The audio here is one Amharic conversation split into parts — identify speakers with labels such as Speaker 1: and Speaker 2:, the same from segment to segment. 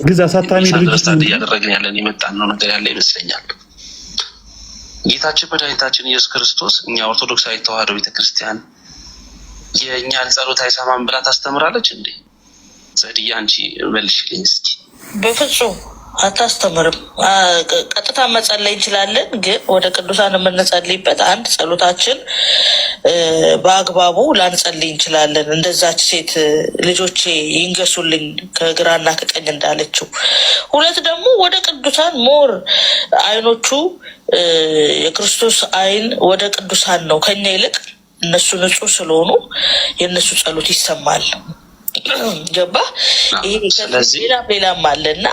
Speaker 1: ግዛ አሳታሚ ድርጅት
Speaker 2: እያደረግን ያለን የመጣን ነው ነገር ያለ ይመስለኛል። ጌታችን መድኃኒታችን ኢየሱስ ክርስቶስ እኛ ኦርቶዶክሳዊ ተዋሕዶ ቤተክርስቲያን የእኛን ጸሎት አይሰማም ብላ ታስተምራለች እንዴ? ጸድያ አንቺ መልሽልኝ እስኪ።
Speaker 3: በፍጹም አታስተምርም። ቀጥታ መጸለይ እንችላለን፣ ግን ወደ ቅዱሳን የምንጸልይበት አንድ ጸሎታችን በአግባቡ ላንጸልይ እንችላለን። እንደዛች ሴት ልጆቼ ይንገሱልኝ ከግራና ከቀኝ እንዳለችው። ሁለት ደግሞ ወደ ቅዱሳን ሞር አይኖቹ የክርስቶስ አይን ወደ ቅዱሳን ነው። ከኛ ይልቅ እነሱ ንጹህ ስለሆኑ የእነሱ ጸሎት ይሰማል። ገባ? ይሄ ሌላም አለና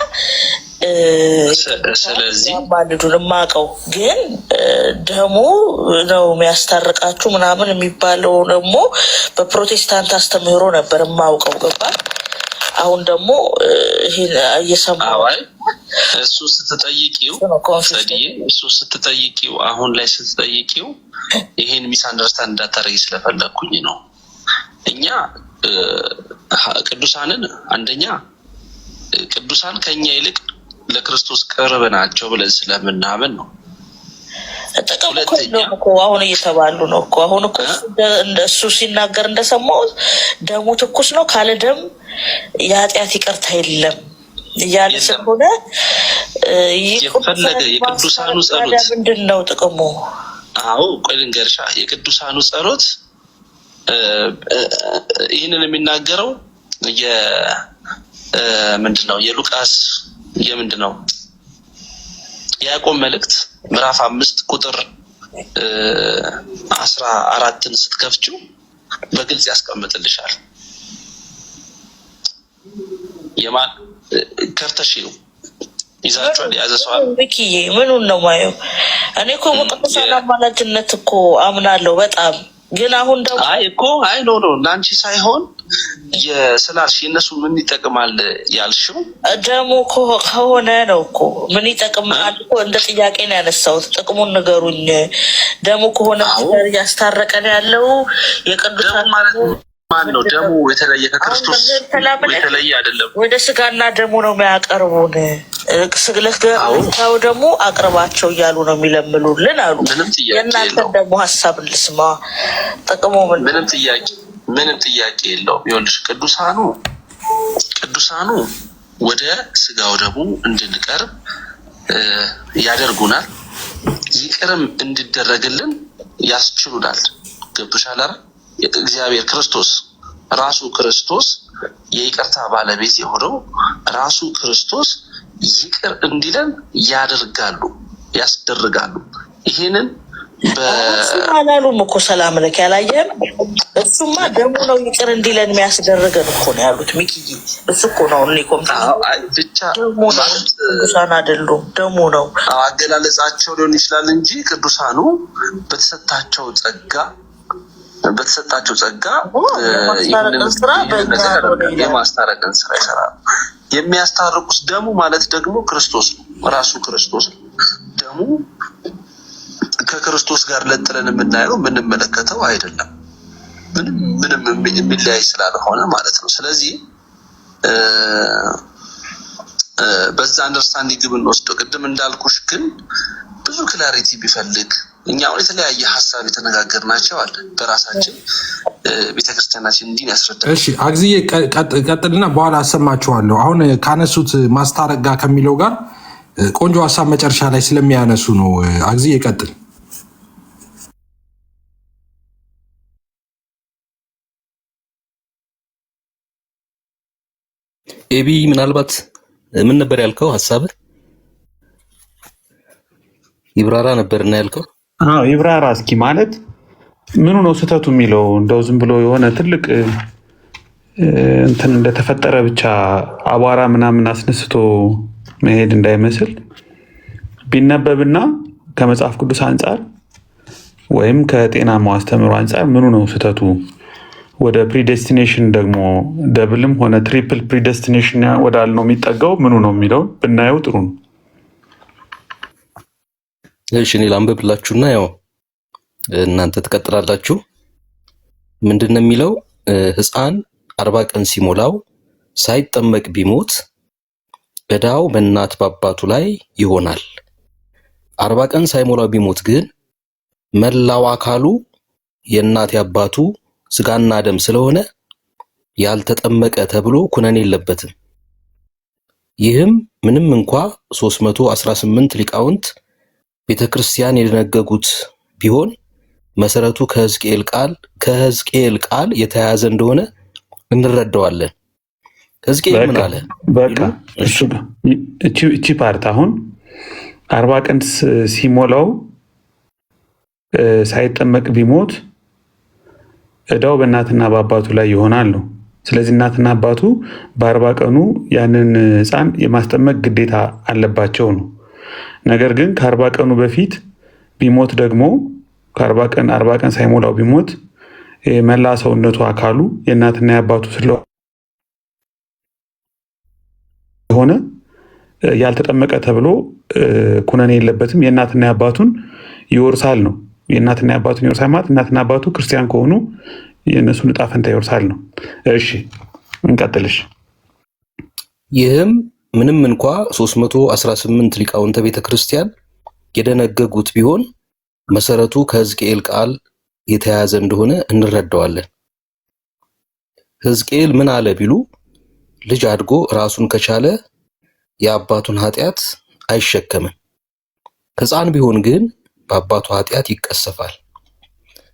Speaker 2: ስለዚህ
Speaker 3: ባልዱን የማውቀው ግን ደሙ ነው የሚያስታርቃችሁ ምናምን የሚባለው ደግሞ በፕሮቴስታንት አስተምህሮ ነበር የማውቀው። ገባ? አሁን ደግሞ ይሄን እየሰማሁ
Speaker 2: እሱ ስትጠይቂው አሁን ላይ ስትጠይቂው ይሄን ሚስ አንደርስታንድ እንዳታረጊ ስለፈለግኩኝ ነው። እኛ ቅዱሳንን አንደኛ ቅዱሳን ከኛ ይልቅ ለክርስቶስ ቅርብ ናቸው ብለን ስለምናምን ነው።
Speaker 3: አሁን እየተባሉ ነው እኮ አሁን እኮ እሱ ሲናገር እንደሰማሁት ደሙ ትኩስ ነው፣ ካለ ደም የኃጢአት ይቅርታ የለም እያለ ስለሆነ
Speaker 2: የፈለገ የቅዱሳኑ ጸሎት
Speaker 3: ምንድን ነው ጥቅሙ?
Speaker 2: አዎ ቆይ ልንገርሻ። የቅዱሳኑ ጸሎት ይህንን የሚናገረው ምንድነው የሉቃስ የምንድነው የያዕቆብ መልእክት ምዕራፍ 5 ቁጥር 14ን ስትከፍቺው በግልጽ ያስቀምጥልሻል። የማን ከፍተሽ ነው ይዛችኋል? የያዘ ሰው አለ?
Speaker 3: በኪዬ ምኑን ነው ማየው? እኔ እኮ በቅዱሳን አማላጅነት እኮ አምናለሁ በጣም ግን አሁን ደግሞ
Speaker 2: አይ ኖ ለአንቺ ሳይሆን የስላልሽ የእነሱ ምን ይጠቅማል ያልሽው
Speaker 3: ደሞ ከሆነ ነው እኮ ምን ይጠቅማል እኮ እንደ ጥያቄ ነው ያነሳሁት። ጥቅሙን ንገሩኝ። ደሞ ከሆነ እያስታረቀን ያለው የቅዱሳን
Speaker 2: ማን ነው? ደሙ የተለየ ከክርስቶስ የተለየ አይደለም።
Speaker 3: ወደ ስጋና ደሙ ነው የሚያቀርቡን። ስግለታው ደግሞ አቅርባቸው እያሉ ነው የሚለምሉልን አሉ። የእናንተን ደግሞ ሀሳብ ልስማ። ጥቅሙ
Speaker 2: ምንም ጥያቄ የለውም። ይኸውልሽ ቅዱሳኑ ወደ ስጋው ደግሞ እንድንቀርብ ያደርጉናል። ይቅርም እንዲደረግልን ያስችሉናል። ገብቶሻል አይደል? እግዚአብሔር ክርስቶስ ራሱ ክርስቶስ የይቅርታ ባለቤት የሆነው ራሱ ክርስቶስ ይቅር እንዲለን ያስደርጋሉ። ይሄንን
Speaker 3: አላሉም እኮ ሰላም ለክ ያላየህም። እሱማ ደሙ ነው ይቅር እንዲለን የሚያስደርገን እኮ ነው ያሉት። ሚኪዬ እሱ እኮ ነው
Speaker 2: ብቻ
Speaker 3: ቅዱሳን አይደሉም፣ ደሙ ነው።
Speaker 2: አገላለጻቸው ሊሆን ይችላል እንጂ ቅዱሳኑ በተሰጣቸው ጸጋ የማስታረቅን ስራ ይሰራሉ። የሚያስታርቁት ደሙ ማለት ደግሞ ክርስቶስ ነው፣ ራሱ ክርስቶስ ነው። ደሙ ከክርስቶስ ጋር ለጥለን የምንመለከተው አይደለም፣ ምንም የሚለያይ ስላልሆነ ማለት ነው። ስለዚህ በዛ አንደርስታንዲንግ ብንወስደው ቅድም እንዳልኩሽ ግን ብዙ ክላሪቲ ቢፈልግ እኛ አሁን የተለያየ ሀሳብ የተነጋገርናቸው አለ በራሳችን ቤተክርስቲያናችን እንዲህ ያስረዳል።
Speaker 4: እሺ አግዚዬ ቀጥልና በኋላ አሰማችኋለሁ። አሁን ካነሱት ማስታረቅ ጋር ከሚለው ጋር ቆንጆ ሀሳብ መጨረሻ ላይ ስለሚያነሱ ነው። አግዚዬ ቀጥል።
Speaker 5: ኤቢ ምናልባት ምን ነበር ያልከው? ሀሳብህ ይብራራ ነበርና ያልከው?
Speaker 1: አዎ ይብራራ እስኪ። ማለት ምኑ ነው ስህተቱ የሚለው እንደው ዝም ብሎ የሆነ ትልቅ እንትን እንደተፈጠረ ብቻ አቧራ ምናምን አስነስቶ መሄድ እንዳይመስል ቢነበብና ከመጽሐፍ ቅዱስ አንጻር ወይም ከጤናማው አስተምህሮ አንጻር ምኑ ነው ስህተቱ፣ ወደ ፕሪዴስቲኔሽን ደግሞ ደብልም ሆነ ትሪፕል ፕሪዴስቲኔሽን ወዳልነው የሚጠጋው ምኑ ነው የሚለው ብናየው ጥሩ ነው።
Speaker 5: እሺ እኔ ላንብብላችሁና ያው እናንተ ትቀጥላላችሁ። ምንድነው የሚለው? ሕፃን 40 ቀን ሲሞላው ሳይጠመቅ ቢሞት ዕዳው በእናት በአባቱ ላይ ይሆናል። 40 ቀን ሳይሞላው ቢሞት ግን መላው አካሉ የእናት የአባቱ ስጋና ደም ስለሆነ ያልተጠመቀ ተብሎ ኩነኔ የለበትም። ይህም ምንም እንኳ 318 ሊቃውንት ቤተክርስቲያን የደነገጉት ቢሆን መሰረቱ ከሕዝቅኤል ቃል የተያያዘ እንደሆነ እንረዳዋለን። ሕዝቅኤል ምን አለ?
Speaker 1: በቃ እቺ ፓርት አሁን 40 ቀን ሲሞላው ሳይጠመቅ ቢሞት ዕዳው በእናትና በአባቱ ላይ ይሆናል ነው። ስለዚህ እናትና አባቱ በ40 ቀኑ ያንን ሕፃን የማስጠመቅ ግዴታ አለባቸው ነው። ነገር ግን ከ40 ቀኑ በፊት ቢሞት ደግሞ ከ40 ቀን ሳይሞላው ቢሞት መላ ሰውነቱ አካሉ የእናትና የአባቱ ስለሆነ ያልተጠመቀ ተብሎ ኩነኔ የለበትም። የእናትና የአባቱን ይወርሳል ነው። የእናትና የአባቱን ይወርሳል ማለት እናትና አባቱ ክርስቲያን ከሆኑ የእነሱን ዕጣ ፈንታ ይወርሳል ነው። እሺ እንቀጥልሽ።
Speaker 5: ይህም ምንም እንኳ 318 ሊቃውንተ ቤተ ክርስቲያን የደነገጉት ቢሆን መሰረቱ ከሕዝቅኤል ቃል የተያያዘ እንደሆነ እንረዳዋለን። ሕዝቅኤል ምን አለ ቢሉ ልጅ አድጎ ራሱን ከቻለ የአባቱን ኃጢአት አይሸከምም። ሕፃን ቢሆን ግን በአባቱ ኃጢአት ይቀሰፋል።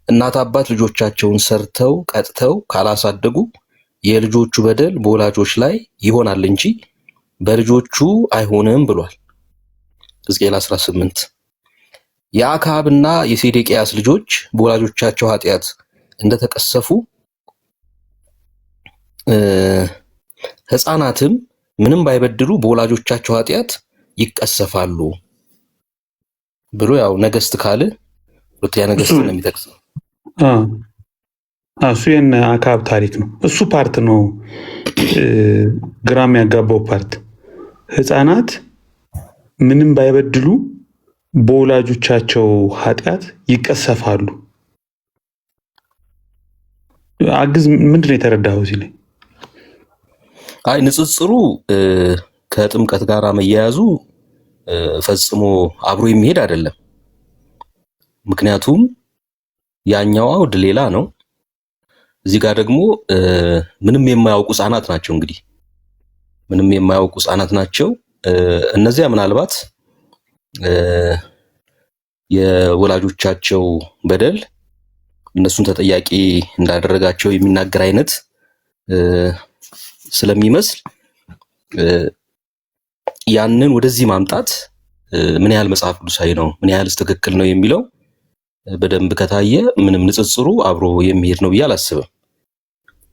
Speaker 5: እናት አባት ልጆቻቸውን ሰርተው ቀጥተው ካላሳደጉ የልጆቹ በደል በወላጆች ላይ ይሆናል እንጂ በልጆቹ አይሆንም ብሏል ሕዝቅኤል 18። የአክዓብና የሴዴቅያስ ልጆች በወላጆቻቸው ኃጢአት እንደተቀሰፉ ሕፃናትም ምንም ባይበድሉ በወላጆቻቸው ኃጢአት ይቀሰፋሉ ብሎ ያው ነገሥት ካለ ሁለተኛ ነገሥት ነው የሚጠቅሰው።
Speaker 1: እሱ የነ አክዓብ ታሪክ ነው። እሱ ፓርት ነው ግራም ያጋባው ፓርት። ሕፃናት ምንም ባይበድሉ በወላጆቻቸው ኃጢአት ይቀሰፋሉ። አግዝ ምንድን ነው የተረዳኸው እዚህ ላይ?
Speaker 5: አይ ንጽጽሩ ከጥምቀት ጋር መያያዙ ፈጽሞ አብሮ የሚሄድ አይደለም። ምክንያቱም ያኛው አውድ ሌላ ነው። እዚህ ጋር ደግሞ ምንም የማያውቁ ሕፃናት ናቸው። እንግዲህ ምንም የማያውቁ ሕፃናት ናቸው። እነዚያ ምናልባት የወላጆቻቸው በደል እነሱን ተጠያቂ እንዳደረጋቸው የሚናገር አይነት ስለሚመስል ያንን ወደዚህ ማምጣት ምን ያህል መጽሐፍ ቅዱሳዊ ነው፣ ምን ያህልስ ትክክል ነው የሚለው በደንብ ከታየ ምንም ንጽጽሩ አብሮ የሚሄድ ነው ብዬ አላስብም።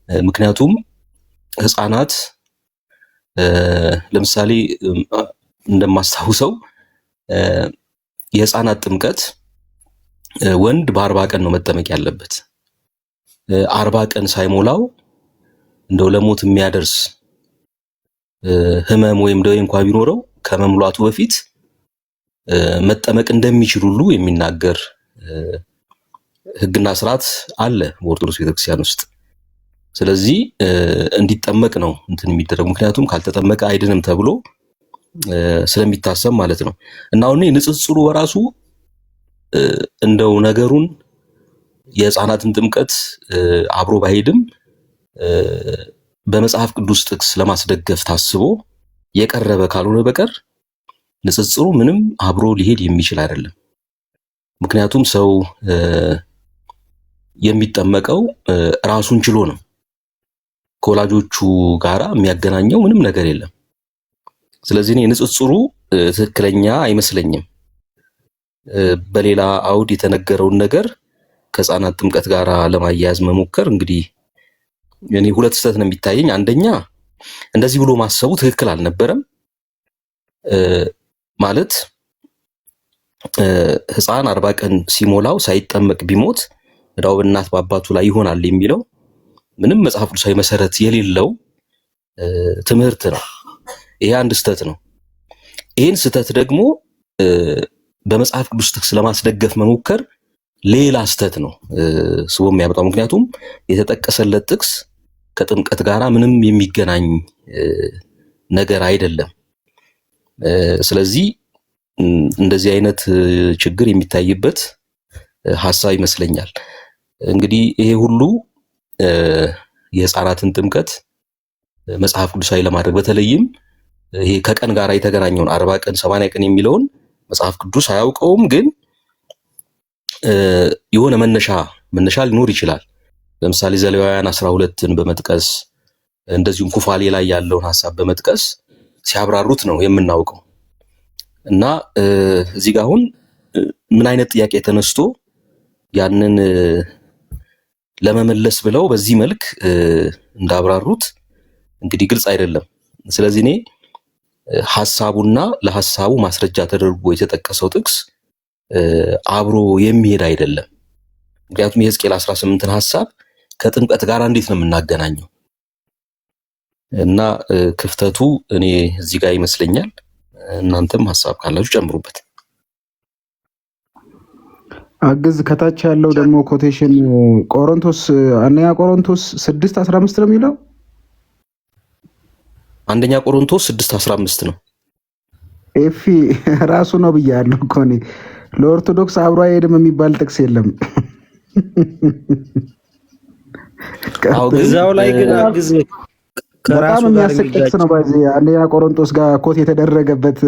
Speaker 5: ምክንያቱም ሕፃናት ለምሳሌ እንደማስታውሰው የሕፃናት ጥምቀት ወንድ በ40 ቀን ነው መጠመቅ ያለበት። 40 ቀን ሳይሞላው እንደው ለሞት የሚያደርስ ህመም ወይም ደዌ እንኳን ቢኖረው ከመሙላቱ በፊት መጠመቅ እንደሚችል ሁሉ የሚናገር ሕግና ስርዓት አለ በኦርቶዶክስ ቤተክርስቲያን ውስጥ። ስለዚህ እንዲጠመቅ ነው እንትን የሚደረግ፣ ምክንያቱም ካልተጠመቀ አይድንም ተብሎ ስለሚታሰብ ማለት ነው። እና አሁን ንጽጽሩ በራሱ እንደው ነገሩን የሕፃናትን ጥምቀት አብሮ ባይሄድም በመጽሐፍ ቅዱስ ጥቅስ ለማስደገፍ ታስቦ የቀረበ ካልሆነ በቀር ንጽጽሩ ምንም አብሮ ሊሄድ የሚችል አይደለም። ምክንያቱም ሰው የሚጠመቀው ራሱን ችሎ ነው። ከወላጆቹ ጋራ የሚያገናኘው ምንም ነገር የለም። ስለዚህ እኔ ንጽጽሩ ትክክለኛ አይመስለኝም። በሌላ አውድ የተነገረውን ነገር ከሕፃናት ጥምቀት ጋር ለማያያዝ መሞከር እንግዲህ እኔ ሁለት ስህተት ነው የሚታየኝ። አንደኛ እንደዚህ ብሎ ማሰቡ ትክክል አልነበረም። ማለት ሕፃን 40 ቀን ሲሞላው ሳይጠመቅ ቢሞት ዕዳው በእናት በአባቱ ላይ ይሆናል የሚለው ምንም መጽሐፍ ቅዱሳዊ መሰረት የሌለው ትምህርት ነው። ይሄ አንድ ስህተት ነው። ይህን ስህተት ደግሞ በመጽሐፍ ቅዱስ ጥቅስ ለማስደገፍ መሞከር ሌላ ስህተት ነው ስቦ የሚያመጣው። ምክንያቱም የተጠቀሰለት ጥቅስ ከጥምቀት ጋር ምንም የሚገናኝ ነገር አይደለም። ስለዚህ እንደዚህ አይነት ችግር የሚታይበት ሐሳብ ይመስለኛል። እንግዲህ ይሄ ሁሉ የሕፃናትን ጥምቀት መጽሐፍ ቅዱሳዊ ለማድረግ በተለይም ይሄ ከቀን ጋር የተገናኘውን 40 ቀን 80 ቀን የሚለውን መጽሐፍ ቅዱስ አያውቀውም፣ ግን የሆነ መነሻ ሊኖር ይችላል። ለምሳሌ ዘሌዋውያን 12ን በመጥቀስ እንደዚሁም ኩፋሌ ላይ ያለውን ሐሳብ በመጥቀስ ሲያብራሩት ነው የምናውቀው። እና እዚህ ጋር አሁን ምን አይነት ጥያቄ ተነስቶ ያንን ለመመለስ ብለው በዚህ መልክ እንዳብራሩት እንግዲህ ግልጽ አይደለም። ስለዚህ እኔ ሐሳቡና ለሐሳቡ ማስረጃ ተደርጎ የተጠቀሰው ጥቅስ አብሮ የሚሄድ አይደለም። ምክንያቱም የሕዝቅኤል 18ን ሐሳብ ከጥምቀት ጋር እንዴት ነው የምናገናኘው? እና ክፍተቱ እኔ እዚህ ጋር ይመስለኛል። እናንተም ሐሳብ ካላችሁ ጨምሩበት።
Speaker 6: አግዝ ከታች ያለው ደግሞ ኮቴሽን አንደኛ ቆሮንቶስ 6:15 ነው የሚለው።
Speaker 5: አንደኛ ቆሮንቶስ 6:15 ነው።
Speaker 6: ኤፊ ራሱ ነው ብያለሁ እኮ እኔ። ለኦርቶዶክስ አብሮ አይሄድም የሚባል ጥቅስ የለም።
Speaker 7: እዛው ላይ ግን አግዝ
Speaker 6: በጣም የሚያስቅ ጥቅስ ነው። ባይዚ አንደኛ ቆሮንቶስ ጋር ኮት የተደረገበት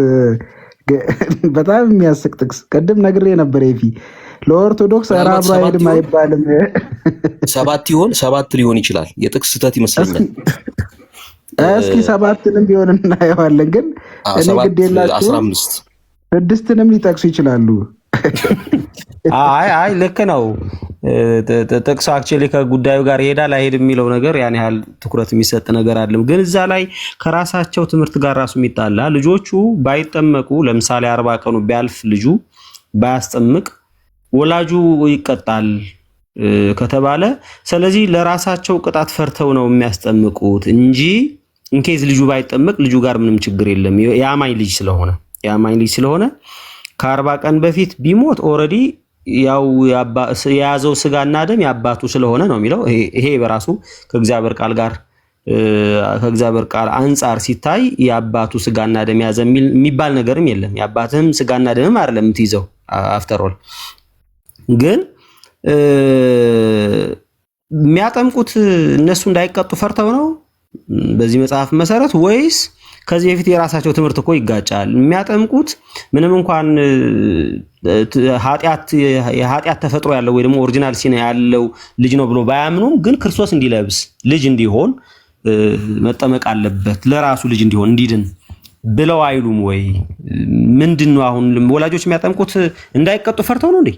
Speaker 6: በጣም የሚያስቅ ጥቅስ ቅድም ነግሬ ነበር። ኤፊ ለኦርቶዶክስ አብሮ አይሄድም አይባልም።
Speaker 5: 7 ሊሆን ይችላል። የጥቅስ ስህተት ይመስለኛል።
Speaker 6: እስኪ 7ንም ቢሆን እናየዋለን። ግን እኔ ግድ የላችሁ
Speaker 5: 15
Speaker 6: 6ንም ሊጠቅሱ ይችላሉ።
Speaker 7: አይ ልክ ነው። ጥቅሱ አክቹዋሊ ከጉዳዩ ጋር ይሄዳል አይሄድ የሚለው ነገር ያን ያህል ትኩረት የሚሰጥ ነገር አይደለም። ግን እዛ ላይ ከራሳቸው ትምህርት ጋር ራሱ የሚጣላ ልጆቹ ባይጠመቁ ለምሳሌ 40 ቀኑ ቢያልፍ ልጁ ባያስጠምቅ ወላጁ ይቀጣል ከተባለ ስለዚህ ለራሳቸው ቅጣት ፈርተው ነው የሚያስጠምቁት እንጂ ኢንኬዝ ልጁ ባይጠመቅ ልጁ ጋር ምንም ችግር የለም። የአማኝ ልጅ ስለሆነ ከ40 ቀን በፊት ቢሞት ኦልሬዲ ያው የያዘው ስጋና ደም ያባቱ ስለሆነ ነው የሚለው። ይሄ በራሱ ከእግዚአብሔር ቃል አንጻር ሲታይ ያባቱ ስጋና ደም ያዘ የሚባል ነገርም የለም። ያባትህም ስጋና ደምም አይደለም የምትይዘው አፍተር ኦል። ግን የሚያጠምቁት እነሱ እንዳይቀጡ ፈርተው ነው በዚህ መጽሐፍ መሰረት ወይስ ከዚህ በፊት የራሳቸው ትምህርት እኮ ይጋጫል። የሚያጠምቁት ምንም እንኳን የኃጢአት ተፈጥሮ ያለው ወይ ደግሞ ኦሪጂናል ሲና ያለው ልጅ ነው ብሎ ባያምኑም ግን ክርስቶስ እንዲለብስ ልጅ እንዲሆን መጠመቅ አለበት ለራሱ ልጅ እንዲሆን እንዲድን ብለው አይሉም ወይ? ምንድነው አሁን ወላጆች የሚያጠምቁት እንዳይቀጡ ፈርተው ነው እንዴ?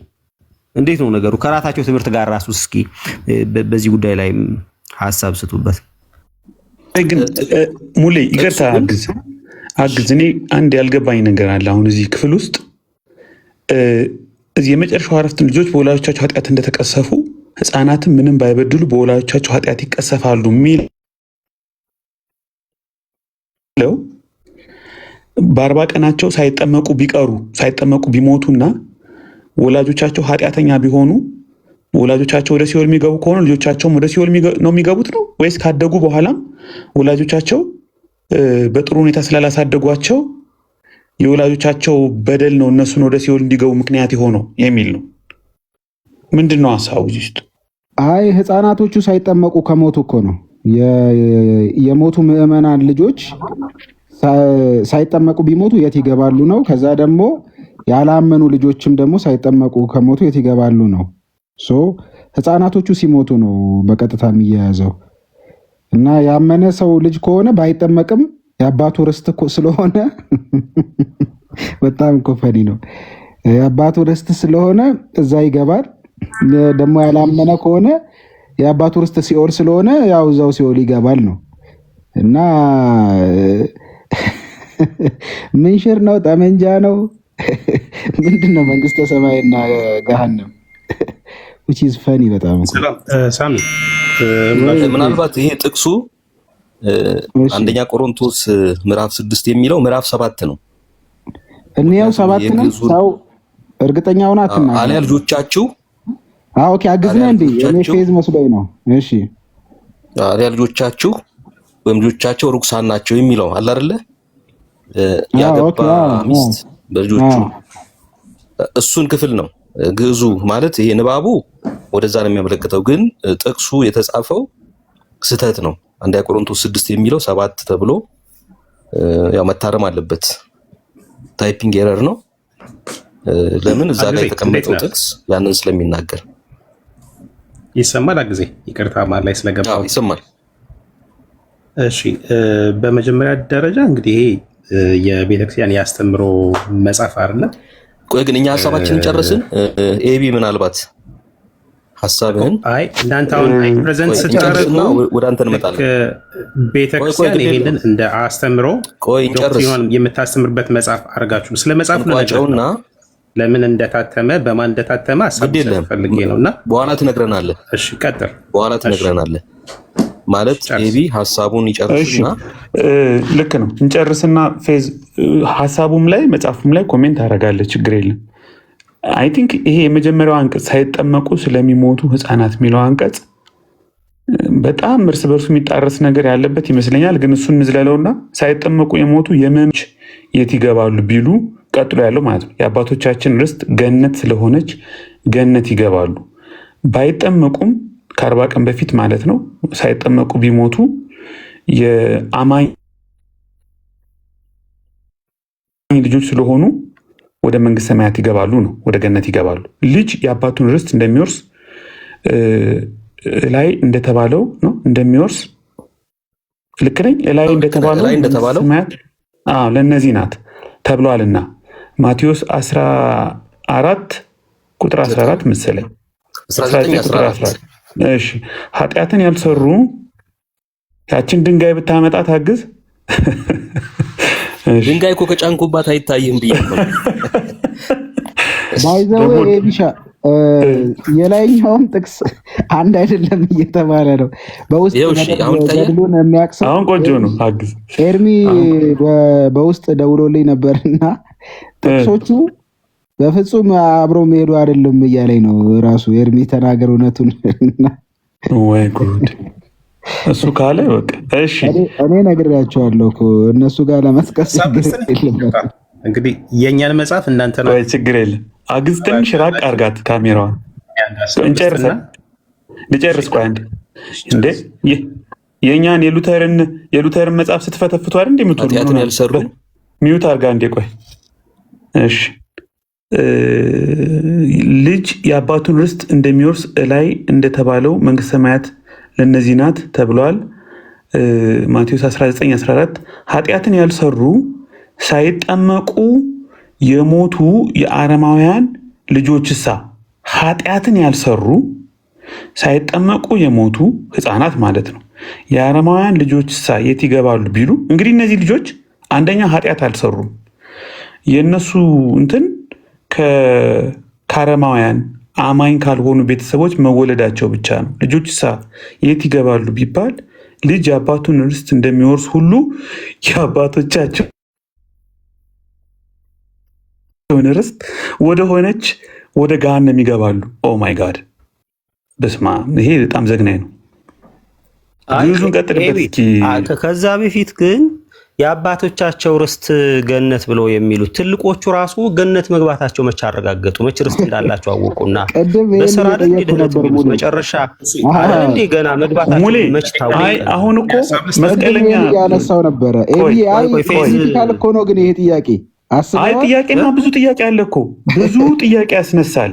Speaker 7: እንዴት ነው ነገሩ? ከራሳቸው ትምህርት ጋር ራሱ እስኪ በዚህ ጉዳይ ላይ ሐሳብ ስጡበት።
Speaker 1: ግን ሙሌ ይቅርታ አግዝ እኔ አንድ ያልገባኝ ነገር አለ። አሁን እዚህ ክፍል ውስጥ እዚህ የመጨረሻው አረፍት ልጆች በወላጆቻቸው ኃጢአት እንደተቀሰፉ ሕፃናትም ምንም ባይበድሉ በወላጆቻቸው ኃጢአት ይቀሰፋሉ የሚለው በ40 ቀናቸው ሳይጠመቁ ቢሞቱና ወላጆቻቸው ኃጢአተኛ ቢሆኑ ወላጆቻቸው ወደ ሲኦል የሚገቡ ከሆነ ልጆቻቸውም ወደ ሲኦል ነው የሚገቡት ነው ወይስ ካደጉ በኋላም ወላጆቻቸው በጥሩ ሁኔታ ስላላሳደጓቸው የወላጆቻቸው በደል ነው እነሱን ወደ ሲኦል እንዲገቡ ምክንያት የሆነው የሚል ነው? ምንድን ነው ሀሳቡ ውስጥ?
Speaker 6: አይ ህፃናቶቹ ሳይጠመቁ ከሞቱ እኮ ነው የሞቱ ምዕመናን ልጆች ሳይጠመቁ ቢሞቱ የት ይገባሉ ነው። ከዛ ደግሞ ያላመኑ ልጆችም ደግሞ ሳይጠመቁ ከሞቱ የት ይገባሉ ነው። ህፃናቶቹ ሲሞቱ ነው በቀጥታ የሚያያዘው። እና ያመነ ሰው ልጅ ከሆነ ባይጠመቅም የአባቱ ርስት ስለሆነ በጣም ኮፈኒ ነው። የአባቱ ርስት ስለሆነ እዛ ይገባል። ደግሞ ያላመነ ከሆነ የአባቱ ርስት ሲኦል ስለሆነ ያው እዛው ሲኦል ይገባል ነው። እና ምንሽር ነው ጠመንጃ ነው ምንድነው? መንግስተ ሰማይና ገሃነም which is funny በጣም
Speaker 8: ሳሚ
Speaker 5: ምናልባት ይሄ ጥቅሱ አንደኛ ቆሮንቶስ ምዕራፍ 6 የሚለው ምዕራፍ 7 ነው።
Speaker 6: እንየው 7 ነው። ሰው እርግጠኛ ሆነ አትናገር አለ ልጆቻችሁ። ኦኬ አግዝና እንዴ እኔ ፌዝ መስሎኝ ነው። እሺ
Speaker 5: አለ ልጆቻችሁ ወይም ልጆቻቸው ርኩሳን ናቸው የሚለው አለ አይደለ? ያገባ ሚስት በልጆቹ እሱን ክፍል ነው ግዕዙ ማለት ይሄ ንባቡ ወደዛ ነው የሚያመለክተው። ግን ጥቅሱ የተጻፈው ስህተት ነው። አንደኛ ቆሮንቶስ 6 የሚለው 7 ተብሎ ያው መታረም አለበት። ታይፒንግ ኤረር ነው። ለምን እዛ ላይ የተቀመጠው ጥቅስ ያንን ስለሚናገር
Speaker 8: ይሰማል። አግዜ ይቅርታ ማለት ላይ ስለገባው
Speaker 5: ይሰማል።
Speaker 8: እሺ በመጀመሪያ ደረጃ እንግዲህ የቤተክርስቲያን ያስተምሮ መጽሐፍ አይደለም።
Speaker 5: ቆይ ግን እኛ ሐሳባችንን ጨረስን። ኤቢ ምናልባት ሐሳብህን
Speaker 8: አይ እናንተ አሁን ፕሬዘንት ስታደርጉ
Speaker 5: ወደ አንተ እንመጣለን።
Speaker 8: ቤተክርስቲያን ይሄንን እንደ አስተምሮ ዶክትሪን የምታስተምርበት መጽሐፍ አድርጋችሁ ስለ መጽሐፉ ነውና ለምን እንደታተመ በማን እንደታተመ ሐሳብ ፈልጌ ነውና
Speaker 5: በኋላ ትነግረናለህ።
Speaker 8: እሺ ቀጥል።
Speaker 5: በኋላ ትነግረናለህ ማለት ኤቢ ሐሳቡን ይጨርስና
Speaker 1: ልክ ነው እንጨርስና ፌዝ ሐሳቡም ላይ መጽሐፉም ላይ ኮሜንት አደርጋለሁ። ችግር የለም። አይ ቲንክ ይሄ የመጀመሪያው አንቀጽ ሳይጠመቁ ስለሚሞቱ ህፃናት የሚለው አንቀጽ በጣም እርስ በርሱ የሚጣረስ ነገር ያለበት ይመስለኛል። ግን እሱን እንዝለለውና ሳይጠመቁ የሞቱ የመምች የት ይገባሉ ቢሉ ቀጥሎ ያለው ማለት ነው የአባቶቻችን ርስት ገነት ስለሆነች ገነት ይገባሉ። ባይጠመቁም ከ40 ቀን በፊት ማለት ነው ሳይጠመቁ ቢሞቱ የአማኝ ልጆች ስለሆኑ ወደ መንግስት ሰማያት ይገባሉ ነው፣ ወደ ገነት ይገባሉ። ልጅ የአባቱን ርስት እንደሚወርስ ላይ እንደተባለው ነው እንደሚወርስ ልክ ነኝ። ላይ እንደተባለው ሰማያት ለእነዚህ ናት ተብሏልና ማቴዎስ 14 ቁጥር 14 መሰለኝ 19 ቁጥር 14 እሺ ኃጢአትን ያልሰሩ ያችን ድንጋይ ብታመጣ ታግዝ።
Speaker 5: ድንጋይ እኮ ከጫንኩባት አይታይም ብዬ ነው።
Speaker 6: ባይዘው ኤቢሻ የላይኛውም ጥቅስ አንድ አይደለም እየተባለ ነው። በውስጥ ደውሎን የሚያክሰው
Speaker 1: አሁን ቆንጆ ነው። አግዝ
Speaker 6: ኤርሚ በውስጥ ደውሎልኝ ነበርና ጥቅሶቹ በፍጹም አብሮ መሄዱ አይደለም እያለኝ ነው ራሱ ኤርሚ ተናገር እውነቱን።
Speaker 1: ወይ ጉድ እሱ ካለ በቃ እሺ
Speaker 6: እኔ ነግሬያቸዋለሁ እኮ እነሱ ጋር ለመስቀስ
Speaker 8: እንግዲህ የእኛን መጽሐፍ እናንተ ነው።
Speaker 1: ችግር የለም። አግዝ ትንሽ ራቅ አርጋት ካሜራዋን ልጨርስ። ቆይ አንዴ እንዴ የእኛን የሉተርን መጽሐፍ ስትፈተፍቱ አይደል እንደምትሉ
Speaker 5: ያልሰሩ
Speaker 1: ሚዩት አርጋ እንዴ። ቆይ እሺ ልጅ የአባቱን ርስት እንደሚወርስ ላይ እንደተባለው መንግስት ሰማያት ለእነዚህ ናት ተብሏል። ማቴዎስ 19:14 ኃጢአትን ያልሰሩ ሳይጠመቁ የሞቱ የአረማውያን ልጆችሳ ኃጢአትን ያልሰሩ ሳይጠመቁ የሞቱ ህፃናት ማለት ነው የአረማውያን ልጆችሳ የት ይገባሉ ቢሉ እንግዲህ እነዚህ ልጆች አንደኛ ኃጢአት አልሰሩም። የእነሱ እንትን ከአረማውያን አማኝ ካልሆኑ ቤተሰቦች መወለዳቸው ብቻ ነው። ልጆችሳ የት ይገባሉ ቢባል ልጅ የአባቱን ርስት እንደሚወርስ ሁሉ የአባቶቻቸው ርስት ወደ ሆነች ወደ ገሃነም ይገባሉ። ኦ ማይ ጋድ በስማ ይሄ በጣም ዘግናኝ ነው። ብዙን ቀጥልበት እስኪ።
Speaker 7: ከዛ በፊት ግን የአባቶቻቸው ርስት ገነት ብለው የሚሉት ትልቆቹ ራሱ ገነት መግባታቸው መች አረጋገጡ? መች ርስት እንዳላቸው አወቁና በስራ ድህነት የሚሉት መጨረሻ እንዴ ገና መግባታቸው መች ታወቀ?
Speaker 1: አሁን እኮ መስቀለኛ
Speaker 6: ያነሳው ነበረ። ፖለቲካል እኮ ነው ግን ይሄ ጥያቄ
Speaker 1: ጥያቄና ብዙ ጥያቄ አለ እኮ ብዙ ጥያቄ ያስነሳል።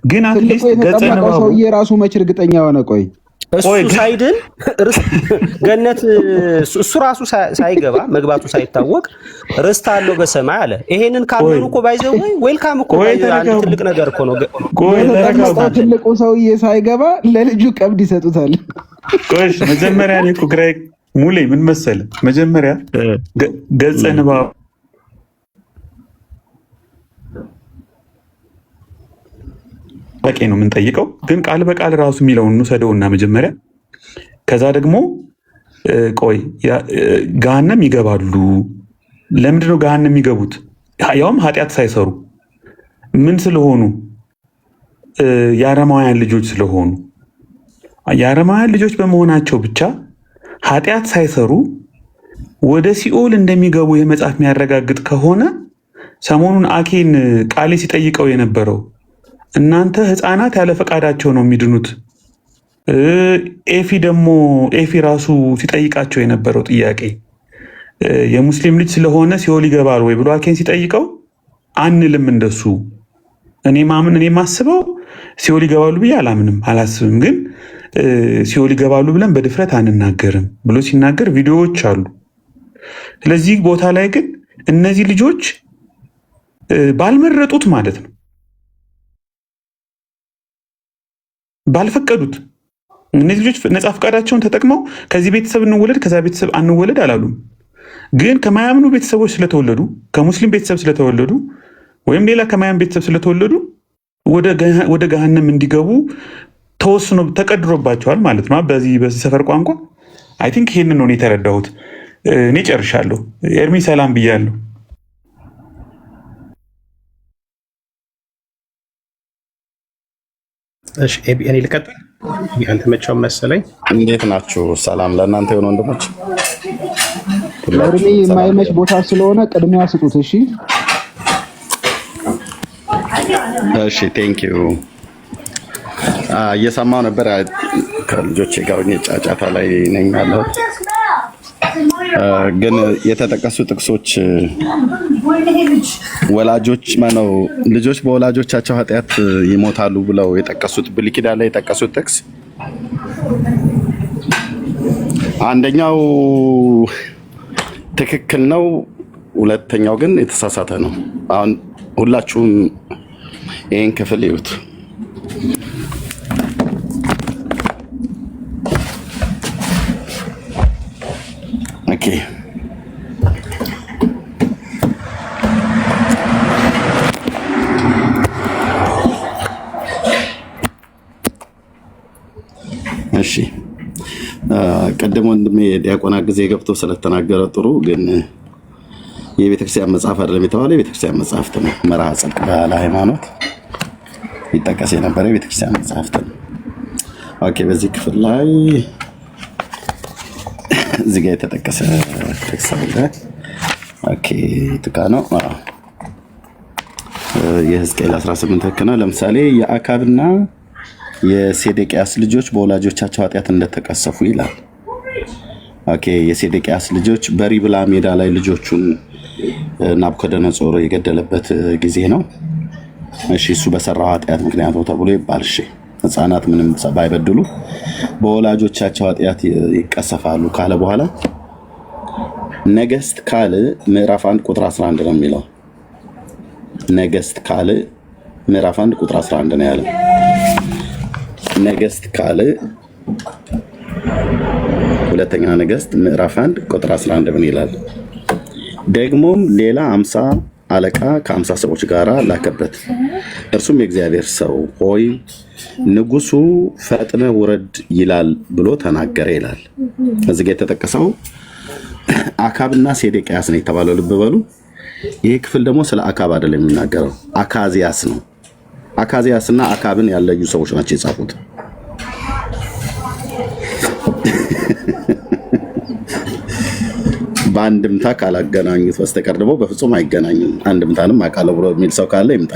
Speaker 1: ግን አትሊስት ገጸ ንባቡ
Speaker 6: ሰውዬ ራሱ መች እርግጠኛ ሆነ? ቆይ
Speaker 7: እሱ ሳይድን ገነት እሱ ራሱ ሳይገባ መግባቱ ሳይታወቅ ርስት አለው በሰማይ አለ። ይሄንን ካመኑ እኮ ባይዘው ዌልካም እኮ አንድ ትልቅ ነገር እኮ ነው።
Speaker 6: ትልቁ ሰውዬ ሳይገባ ለልጁ ቀብድ ይሰጡታል።
Speaker 1: ቆይ መጀመሪያ እኔ እኮ ግራይ ሙሌ ምን መሰለ መጀመሪያ ገጸ ንባቡ በቂ ነው የምንጠይቀው። ግን ቃል በቃል ራሱ የሚለውን እንውሰደውና መጀመሪያ ከዛ ደግሞ ቆይ ገሃነም ይገባሉ። ለምንድነው ገሃነም የሚገቡት? ያውም ኃጢአት ሳይሰሩ ምን ስለሆኑ? የአረማውያን ልጆች ስለሆኑ። የአረማውያን ልጆች በመሆናቸው ብቻ ኃጢአት ሳይሰሩ ወደ ሲኦል እንደሚገቡ የመጽሐፍ የሚያረጋግጥ ከሆነ ሰሞኑን አኬን ቃሌ ሲጠይቀው የነበረው እናንተ ህፃናት ያለ ፈቃዳቸው ነው የሚድኑት፣ ኤፊ ራሱ ሲጠይቃቸው የነበረው ጥያቄ የሙስሊም ልጅ ስለሆነ ሲኦል ይገባል ወይ ብሎ አኬን ሲጠይቀው አንልም እንደሱ። እኔ ማስበው ሲኦል ይገባሉ ብዬ አላምንም አላስብም፣ ግን ሲኦል ይገባሉ ብለን በድፍረት አንናገርም ብሎ ሲናገር ቪዲዮዎች አሉ። ስለዚህ ቦታ ላይ ግን እነዚህ ልጆች ባልመረጡት ማለት ነው ባልፈቀዱት እነዚህ ልጆች ነፃ ፈቃዳቸውን ተጠቅመው ከዚህ ቤተሰብ እንወለድ ከዛ ቤተሰብ አንወለድ አላሉም። ግን ከማያምኑ ቤተሰቦች ስለተወለዱ ከሙስሊም ቤተሰብ ስለተወለዱ ወይም ሌላ ከማያም ቤተሰብ ስለተወለዱ ወደ ገሃነም እንዲገቡ ተወስኖ ተቀድሮባቸዋል ማለት ነው። በዚህ ሰፈር ቋንቋ አይ ቲንክ ይሄንን ነው የተረዳሁት። እኔ ጨርሻለሁ። ኤርሚ ሰላም ብያለሁ።
Speaker 8: እሺ እኔ ልቀጥል። ያልተመቸውም መሰለኝ።
Speaker 9: እንዴት ናችሁ? ሰላም ለእናንተ የሆነ ወንድሞች።
Speaker 6: ኤርሚ የማይመች ቦታ ስለሆነ ቅድሚያ ስጡት። እሺ
Speaker 9: እሺ፣ ቴንክ ዩ። እየሰማሁ ነበር። ከልጆቼ ጋር ጫጫታ ላይ ነኝ ያለሁት። ግን የተጠቀሱ ጥቅሶች ወላጆች ማነው ልጆች በወላጆቻቸው ኃጢአት ይሞታሉ ብለው የጠቀሱት ብሉይ ኪዳን ላይ የጠቀሱት ጥቅስ አንደኛው ትክክል ነው፣ ሁለተኛው ግን የተሳሳተ ነው። አሁን ሁላችሁም ይህን ክፍል ይዩት። ኦኬ እሺ፣ ቀደም ወንድሜ ዲያቆና ጊዜ ገብቶ ስለተናገረ ጥሩ። ግን የቤተክርስቲያን መጽሐፍ አይደለም የተባለ የቤተክርስቲያን መጽሐፍት ነው። መርሐ ጽድቅ ባለ ሃይማኖት ይጠቀስ የነበረ የቤተክርስቲያን መጽሐፍት ነው። ኦኬ፣ በዚህ ክፍል ላይ እዚህ ጋር የተጠቀሰ ጥቅስ አለ። ኦኬ፣ ጥቃ ነው የሕዝቅኤል 18 ህክ ነው። ለምሳሌ የአካብና የሴዴቅያስ ልጆች በወላጆቻቸው ኃጢአት እንደተቀሰፉ ይላል። ኦኬ፣ የሴዴቅያስ ልጆች በሪብላ ሜዳ ላይ ልጆቹን ናቡከደነጾር የገደለበት ጊዜ ነው። እሺ፣ እሱ በሰራው ኃጢአት ምክንያት ነው ተብሎ ይባል። እሺ፣ ህፃናት ምንም ባይበድሉ በወላጆቻቸው ኃጢአት ይቀሰፋሉ ካለ በኋላ ነገሥት ካልዕ ምዕራፍ 1 ቁጥር 11 ነው የሚለው። ነገሥት ካልዕ ምዕራፍ 1 ቁጥር 11 ነው ያለው። ነገሥት ካልዕ ሁለተኛ ነገሥት ምዕራፍ 1 ቁጥር 11 ምን ይላል? ደግሞም ሌላ 50 አለቃ ከ50 ሰዎች ጋር ላከበት። እርሱም የእግዚአብሔር ሰው ሆይ ንጉሱ ፈጥነ ውረድ ይላል ብሎ ተናገረ ይላል። እዚህ ጋር የተጠቀሰው አካብና ሴዴቅያስ ነው የተባለው። ልብ በሉ። ይሄ ክፍል ደግሞ ስለ አካብ አይደለም የሚናገረው፣ አካዚያስ ነው። አካዚያስና አካብን ያለዩ ሰዎች ናቸው የጻፉት። በአንድምታ ካላገናኙት በስተቀር ደግሞ በፍጹም አይገናኙም። አንድምታንም አውቃለሁ ብሎ የሚል ሰው ካለ ይምጣ።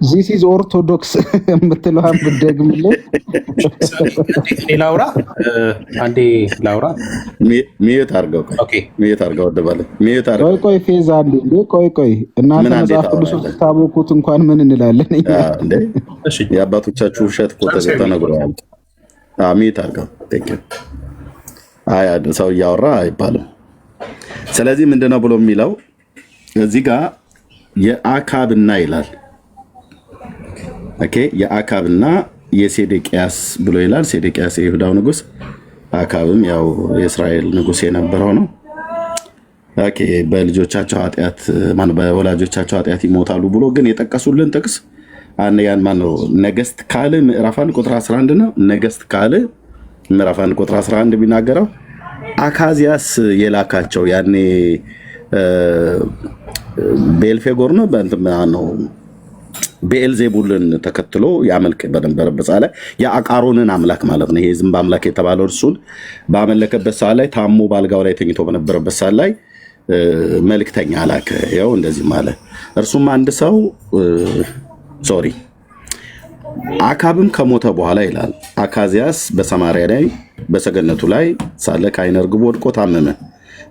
Speaker 6: ዚስ ኢዝ ኦርቶዶክስ የምትለዋን ብትደግምልኝ።
Speaker 8: ላውራ አንዴ ላውራ።
Speaker 9: ሚዩት አድርገው። ሚዩት አድርገው።
Speaker 6: ቆይ ፌዛ አንዴ ቆይ። እናንተ መጽሐፍ ቅዱስ ስታቦኩት እንኳን ምን እንላለን?
Speaker 9: የአባቶቻችሁ ውሸት እኮ ተነግሯል። ሚዩት አድርገው። ሰው እያወራ አይባልም። ስለዚህ ምንድነው ብሎ የሚለው እዚህ ጋር የአካብና ይላል። ኦኬ፣ የአካብና የሴዴቅያስ ብሎ ይላል። ሴዴቅያስ የይሁዳው ንጉስ፣ አካብም ያው የእስራኤል ንጉስ የነበረው ነው። ኦኬ፣ በልጆቻቸው ኃጢአት በወላጆቻቸው ኃጢአት ይሞታሉ ብሎ ግን የጠቀሱልን ጥቅስ ያን ማነው? ነገሥት ካልዕ ምዕራፍ 1 ቁጥር 11 ነው። ነገሥት ካልዕ ምዕራፍ 1 ቁጥር 11 የሚናገረው አካዚያስ የላካቸው ያኔ ቤልፌጎር ነው ነው ቤኤልዜቡልን ተከትሎ ያመልክ በነበረበት ሰዓት ላይ የአቃሮንን አምላክ ማለት ነው፣ ይሄ ዝንብ አምላክ የተባለው እርሱን ባመለከበት ሰዓት ላይ ታሞ በአልጋው ላይ ተኝቶ በነበረበት ሰዓት ላይ መልክተኛ ላከ። ያው እንደዚህ ማለት እርሱም አንድ ሰው አካብም ከሞተ በኋላ ይላል አካዚያስ በሰማርያ ላይ በሰገነቱ ላይ ሳለ ከዓይነ ርግቡ ወድቆ ታመመ።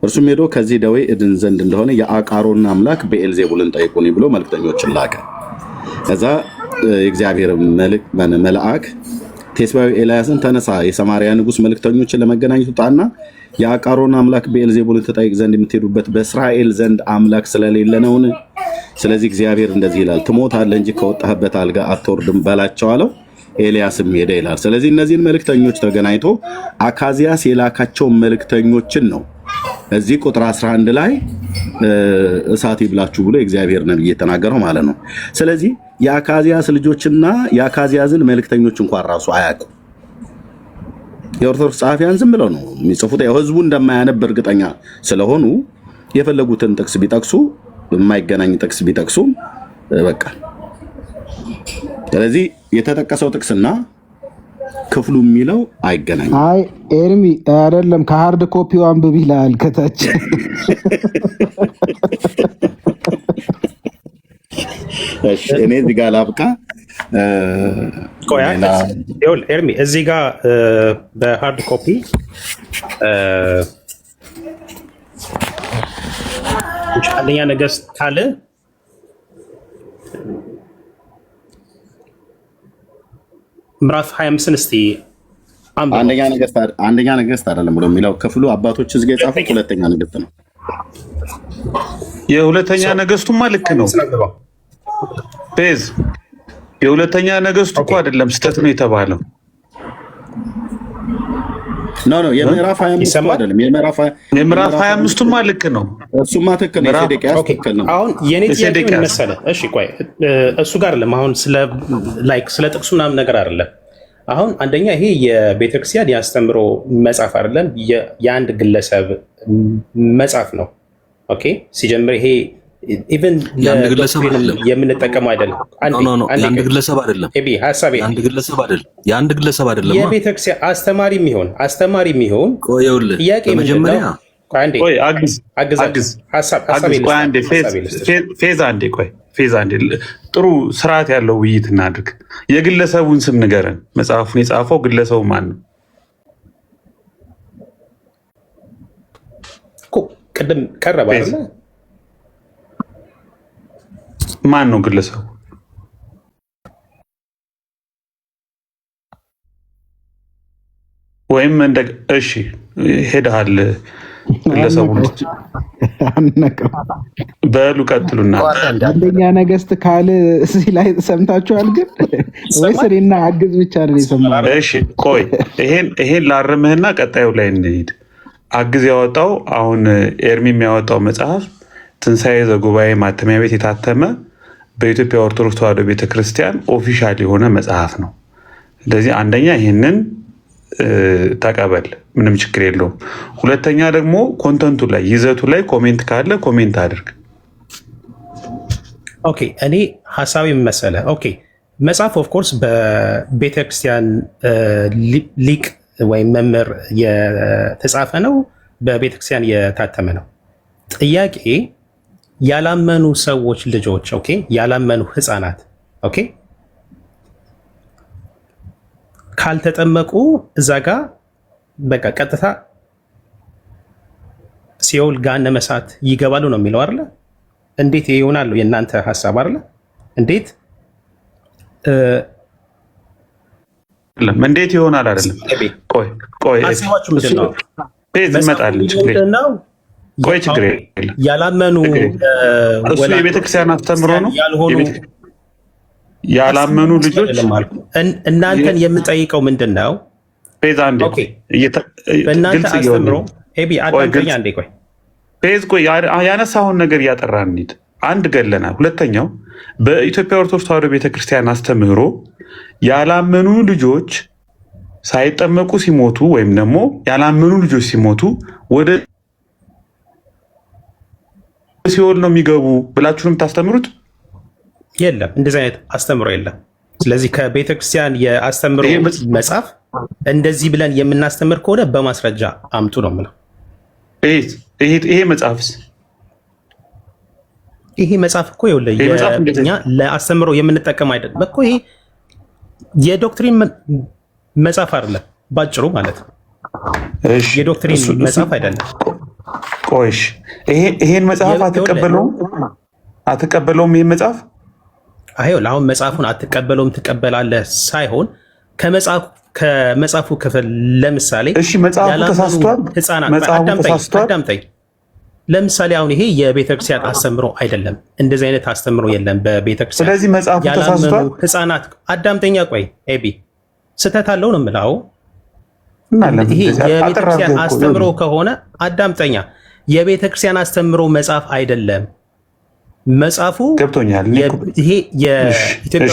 Speaker 9: እርሱም ሄዶ ከዚህ ደዌ እድን ዘንድ እንደሆነ የአቃሮንን አምላክ ቤኤልዜቡልን ጠይቁኝ ብሎ መልክተኞችን ላከ። ከዛ የእግዚአብሔር መልአክ ቴስባዊ ኤልያስን ተነሳ፣ የሰማርያ ንጉሥ መልክተኞችን ለመገናኘት ውጣና የአቃሮን አምላክ ቤኤልዜቡልን ተጠይቅ ዘንድ የምትሄዱበት በእስራኤል ዘንድ አምላክ ስለሌለ ነውን? ስለዚህ እግዚአብሔር እንደዚህ ይላል፣ ትሞታለህ እንጂ ከወጣህበት አልጋ አትወርድም በላቸው አለው። ኤልያስም ሄደ ይላል። ስለዚህ እነዚህን መልክተኞች ተገናኝቶ አካዚያስ የላካቸውን መልክተኞችን ነው እዚህ ቁጥር 11 ላይ እሳት ይብላችሁ ብሎ የእግዚአብሔር ነብይ የተናገረው ማለት ነው። ስለዚህ የአካዚያስ ልጆችና የአካዚያስን መልክተኞች እንኳን ራሱ አያውቁም። የኦርቶዶክስ ጸሐፊያን ዝም ብለው ነው የሚጽፉት። ያው ህዝቡ እንደማያነብ እርግጠኛ ስለሆኑ የፈለጉትን ጥቅስ ቢጠቅሱ የማይገናኝ ጥቅስ ቢጠቅሱ በቃ። ስለዚህ የተጠቀሰው ጥቅስና ክፍሉ የሚለው አይገናኝም።
Speaker 6: አይ ኤርሚ አይደለም ከሃርድ ኮፒው አንብብ ይላል ከታች።
Speaker 9: እሺ እኔ እዚህ ጋር ላብቃ።
Speaker 8: ኤርሚ እዚህ ጋር በሃርድ ኮፒ አንደኛ ነገሥት ካለ ምዕራፍ 25 እስቲ
Speaker 9: አንደኛ ነገሥት አይደለም ብሎ የሚለው ክፍሉ አባቶች እዚህ ጋር የጻፉት ሁለተኛ ነገሥት ነው።
Speaker 1: የሁለተኛ ነገሥቱማ ልክ ነው። ቤዝ የሁለተኛ ነገሥቱ እኮ አይደለም ስህተት ነው የተባለው።
Speaker 9: ኖ የምዕራፍ 25 አይደለም።
Speaker 8: የምዕራፍ
Speaker 1: 25ቱማ ልክ ነው።
Speaker 9: እሱማ ትክክል ነው። የሴዴቅያስ ትክክል ነው።
Speaker 8: አሁን የኔ ጥያቄ ምን መሰለህ? እሺ ቆይ እሱ ጋር አይደለም። አሁን ስለ ጥቅሱ ምናምን ነገር አይደለም። አሁን አንደኛ ይሄ የቤተክርስቲያን ያስተምሮ መጽሐፍ አይደለም፣ የአንድ ግለሰብ መጽሐፍ ነው። ኦኬ ሲጀምር ይሄ ኢቨን የምንጠቀመው አይደለም።
Speaker 5: የአንድ ግለሰብ አይደለም። የአንድ ግለሰብ አይደለም።
Speaker 8: የቤተክርስቲያን አስተማሪ የሚሆን ጥያቄ
Speaker 5: መጀመሪያ
Speaker 1: ፌዝ አንዴ ጥሩ ስርዓት ያለው ውይይት እናድርግ። የግለሰቡን ስም ንገረን። መጽሐፉን የጻፈው ግለሰቡ ማን ነው?
Speaker 8: ቅድም ቀረበ አይደለ?
Speaker 1: ማን ነው ግለሰቡ? ወይም እሺ ሄደሃል ግለሰቡ በሉ ቀጥሉና
Speaker 6: አንደኛ ነገሥት ካለ እዚህ ላይ ሰምታችኋል። ግን ወይስ እኔና አግዝ ብቻ ነው የሰማነው?
Speaker 1: እሺ ቆይ ይሄን ላርምህና ቀጣዩ ላይ እንሂድ። አግዝ ያወጣው አሁን ኤርሚ የሚያወጣው መጽሐፍ ትንሣኤ ዘጉባኤ ማተሚያ ቤት የታተመ በኢትዮጵያ ኦርቶዶክስ ተዋሕዶ ቤተክርስቲያን ኦፊሻል የሆነ መጽሐፍ ነው። ስለዚህ አንደኛ ይህንን ተቀበል፣ ምንም ችግር የለውም። ሁለተኛ ደግሞ ኮንተንቱ ላይ ይዘቱ ላይ ኮሜንት ካለ ኮሜንት አድርግ።
Speaker 8: ኦኬ እኔ ሀሳቢ መሰለ ኦኬ መጽሐፍ ኦፍኮርስ በቤተክርስቲያን ሊቅ ወይም መምህር የተጻፈ ነው፣ በቤተክርስቲያን የታተመ ነው። ጥያቄ ያላመኑ ሰዎች ልጆች ኦኬ ያላመኑ ህፃናት ኦኬ ካልተጠመቁ እዛ ጋ በቃ ቀጥታ ሲኦል ገሃነመ እሳት ይገባሉ ነው የሚለው አይደለ? እንዴት ይሆናሉ? የእናንተ ሀሳብ አይደለ? እንዴት
Speaker 1: እንዴት ይሆናል? አይደለም ቆይ
Speaker 8: ሀሳባችሁ ምንድን ነው?
Speaker 1: ቆይ ችግር የለም።
Speaker 8: ያላመኑ
Speaker 1: እሱ የቤተክርስቲያን አስተምሮ ነው ያላመኑ ልጆች
Speaker 8: እናንተን የምጠይቀው ምንድን ነው? በእናንተ አስተምሮ
Speaker 1: ያነሳውን ነገር እያጠራ እንሂድ። አንድ ገለናል። ሁለተኛው በኢትዮጵያ ኦርቶዶክስ ተዋሕዶ ቤተክርስቲያን አስተምህሮ ያላመኑ ልጆች ሳይጠመቁ ሲሞቱ ወይም ደግሞ ያላመኑ ልጆች ሲሞቱ ወደ ሲኦል ነው የሚገቡ ብላችሁ ነው የምታስተምሩት?
Speaker 8: የለም፣ እንደዚህ አይነት አስተምሮ የለም። ስለዚህ ከቤተክርስቲያን የአስተምሮ መጽሐፍ እንደዚህ ብለን የምናስተምር ከሆነ በማስረጃ አምጡ ነው የምለው።
Speaker 1: ይሄ መጽሐፍስ
Speaker 8: ይሄ መጽሐፍ እኮ ይኸውልህ እኛ ለአስተምሮ የምንጠቀም አይደለም እኮ። ይሄ የዶክትሪን መጽሐፍ አይደለም ባጭሩ ማለት ነው። የዶክትሪን መጽሐፍ አይደለም።
Speaker 1: ቆይሽ ይሄን መጽሐፍ አትቀበለውም? ይሄን መጽሐፍ
Speaker 8: አይውል አሁን መጽሐፉን አትቀበለውም ትቀበላለህ ሳይሆን ከመጽሐፉ ክፍል ለምሳሌ
Speaker 1: እሺ መጽሐፉ ተሳስቷል፣
Speaker 8: አዳምጠኝ። ለምሳሌ አሁን ይሄ የቤተክርስቲያን አስተምሮ አይደለም፣ እንደዚህ አይነት አስተምሮ የለም በቤተክርስቲያን።
Speaker 1: ስለዚህ መጽሐፉ ተሳስቷል።
Speaker 8: ህፃናት አዳምጠኛ፣ ቆይ ኤቢ ስህተት አለው ነው የምለው። ይሄ የቤተክርስቲያን አስተምሮ ከሆነ አዳምጠኛ፣ የቤተክርስቲያን አስተምሮ መጽሐፍ አይደለም። መጽሐፉ
Speaker 1: ገብቶኛል።
Speaker 8: ይሄ የኢትዮጵያ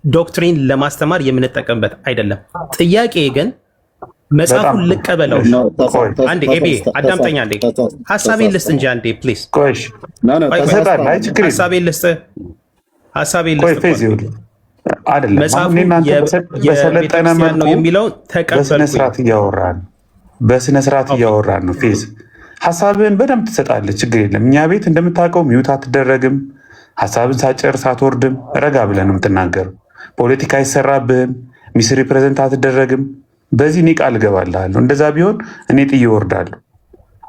Speaker 8: ዶክትሪን ለማስተማር የምንጠቀምበት አይደለም። ጥያቄ ግን መጽሐፉን ልቀበለው። አንዴ ኤቢ አዳምጠኛ፣ አንዴ ሀሳቤን ልስጥ እንጂ አንዴ ፕሊዝ፣ ሀሳቤን ልስጥ። መጽሐፉ
Speaker 1: በሰለጠነ መልኩ
Speaker 8: ነው የሚለውን ተቀበልኩኝ።
Speaker 1: በስነስርዓት እያወራን ነው። ፌዝ ሀሳብህን በደንብ ትሰጣለህ፣ ችግር የለም። እኛ ቤት እንደምታውቀው ሚዩት አትደረግም። ሀሳብን ሳጨርስ አትወርድም። ረጋ ብለህ ነው የምትናገረው። ፖለቲካ አይሰራብህም። ሚስ ሪፕሬዘንት አትደረግም። በዚህ እኔ ቃል እገባልሃለሁ። እንደዛ ቢሆን እኔ ጥዬ እወርዳለሁ።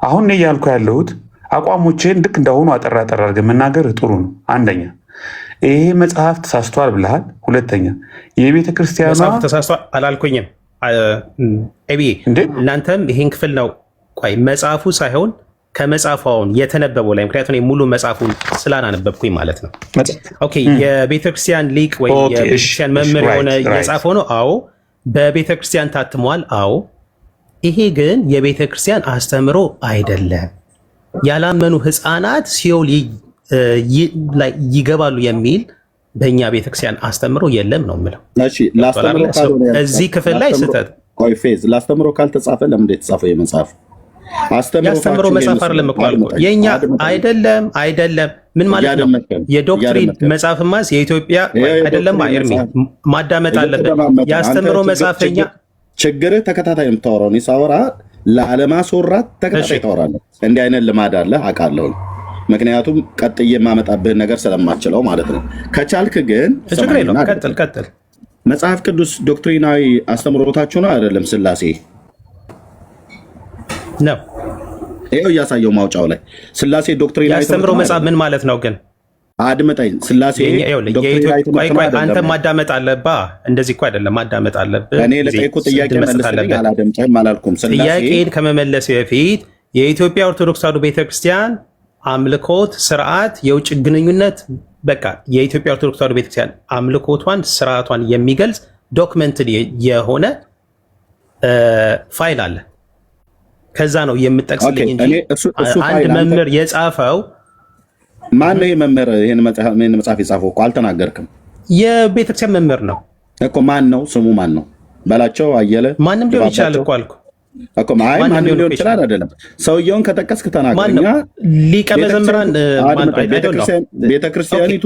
Speaker 1: አሁን እኔ እያልኩ ያለሁት አቋሞቼን ልክ እንዳሁኑ አጠራ ጠራ አድርገህ መናገር ጥሩ ነው። አንደኛ ይሄ መጽሐፍ ተሳስቷል ብለሃል። ሁለተኛ የቤተ ክርስቲያኗ
Speaker 8: መጽሐፍ ተሳስቷል አላልኩኝም። እናንተም ይሄን ክፍል ነው ቆይ መጽሐፉ ሳይሆን ከመጽሐፉ አሁን የተነበበው ላይ ምክንያቱም ሙሉ መጽሐፉን ስላናነበብኩኝ ማለት ነው። ኦኬ የቤተክርስቲያን ሊቅ ወይ የቤተክርስቲያን መምህር የሆነ የጻፈው ነው። አዎ በቤተክርስቲያን ታትሟል። አዎ ይሄ ግን የቤተክርስቲያን አስተምሮ አይደለም። ያላመኑ ህፃናት ሲኦል ይገባሉ የሚል በእኛ ቤተክርስቲያን አስተምሮ የለም ነው የምለው። እዚህ ክፍል ላይ ስህተት
Speaker 9: ቆይ ፌዝ ለአስተምሮ ካልተጻፈ ለምን የተጻፈው የመጽሐፍ
Speaker 8: ያስተምሮ መጽሐፍ አይደለም እኮ አልኩህ። የኛ አይደለም ምን ማለት ነው? የዶክትሪን መጽሐፍ ማስ የኢትዮጵያ አይደለም። ኤርሚ ማዳመጥ አለበት። ያስተምሮ መጽሐፍኛ
Speaker 9: ችግርህ ተከታታይ የምታወራው ነው። ሳወራ ለአለማስወራት ተከታታይ ታወራለህ። እንዲህ አይነት ልማድ አለ አውቃለሁ። ምክንያቱም ቀጥዬ የማመጣብህን ነገር ስለማችለው ማለት ነው። ከቻልክ ግን
Speaker 8: ቀጥል።
Speaker 9: መጽሐፍ ቅዱስ ዶክትሪናዊ አስተምሮታችሁ ነው አይደለም? ስላሴ
Speaker 8: ነው
Speaker 9: ይኸው እያሳየው ማውጫው ላይ ስላሴ ዶክትሪናዊ
Speaker 8: ያስተምሮ መጽሐፍ ምን ማለት ነው ግን?
Speaker 9: አድምጠኝ። ስላሴ
Speaker 8: አንተ ማዳመጥ አለብህ። እንደዚህ እኮ አይደለም፣ ማዳመጥ አለብህ።
Speaker 9: እኔ ለጠየኩት ጥያቄ መልስልኝ። አላደምጨህም አላልኩም።
Speaker 8: ጥያቄን ከመመለስ በፊት የኢትዮጵያ ኦርቶዶክስ ተዋሕዶ ቤተክርስቲያን አምልኮት፣ ስርዓት፣ የውጭ ግንኙነት በቃ የኢትዮጵያ ኦርቶዶክስ ተዋሕዶ ቤተክርስቲያን አምልኮቷን፣ ስርዓቷን የሚገልጽ ዶክመንትድ የሆነ ፋይል አለ። ከዛ ነው የምጠቅስልኝ እንጂ አንድ መምህር የጻፈው
Speaker 9: ማን ይሄ መምህር ይሄን መጽሐፍ የጻፈው እኮ አልተናገርክም።
Speaker 8: የቤተክርስቲያን መምህር ነው
Speaker 9: እኮ። ማን ነው ስሙ? ማን ነው በላቸው? አየለ
Speaker 8: ማንም ሊሆን ይችላል እኮ አልኩ
Speaker 9: እኮ። ማንም ሊሆን ይችላል አይደለም። ሰውየውን ከጠቀስክ ተናገር።
Speaker 8: ሊቀ መዘምራን
Speaker 9: ቤተክርስቲያኒቱ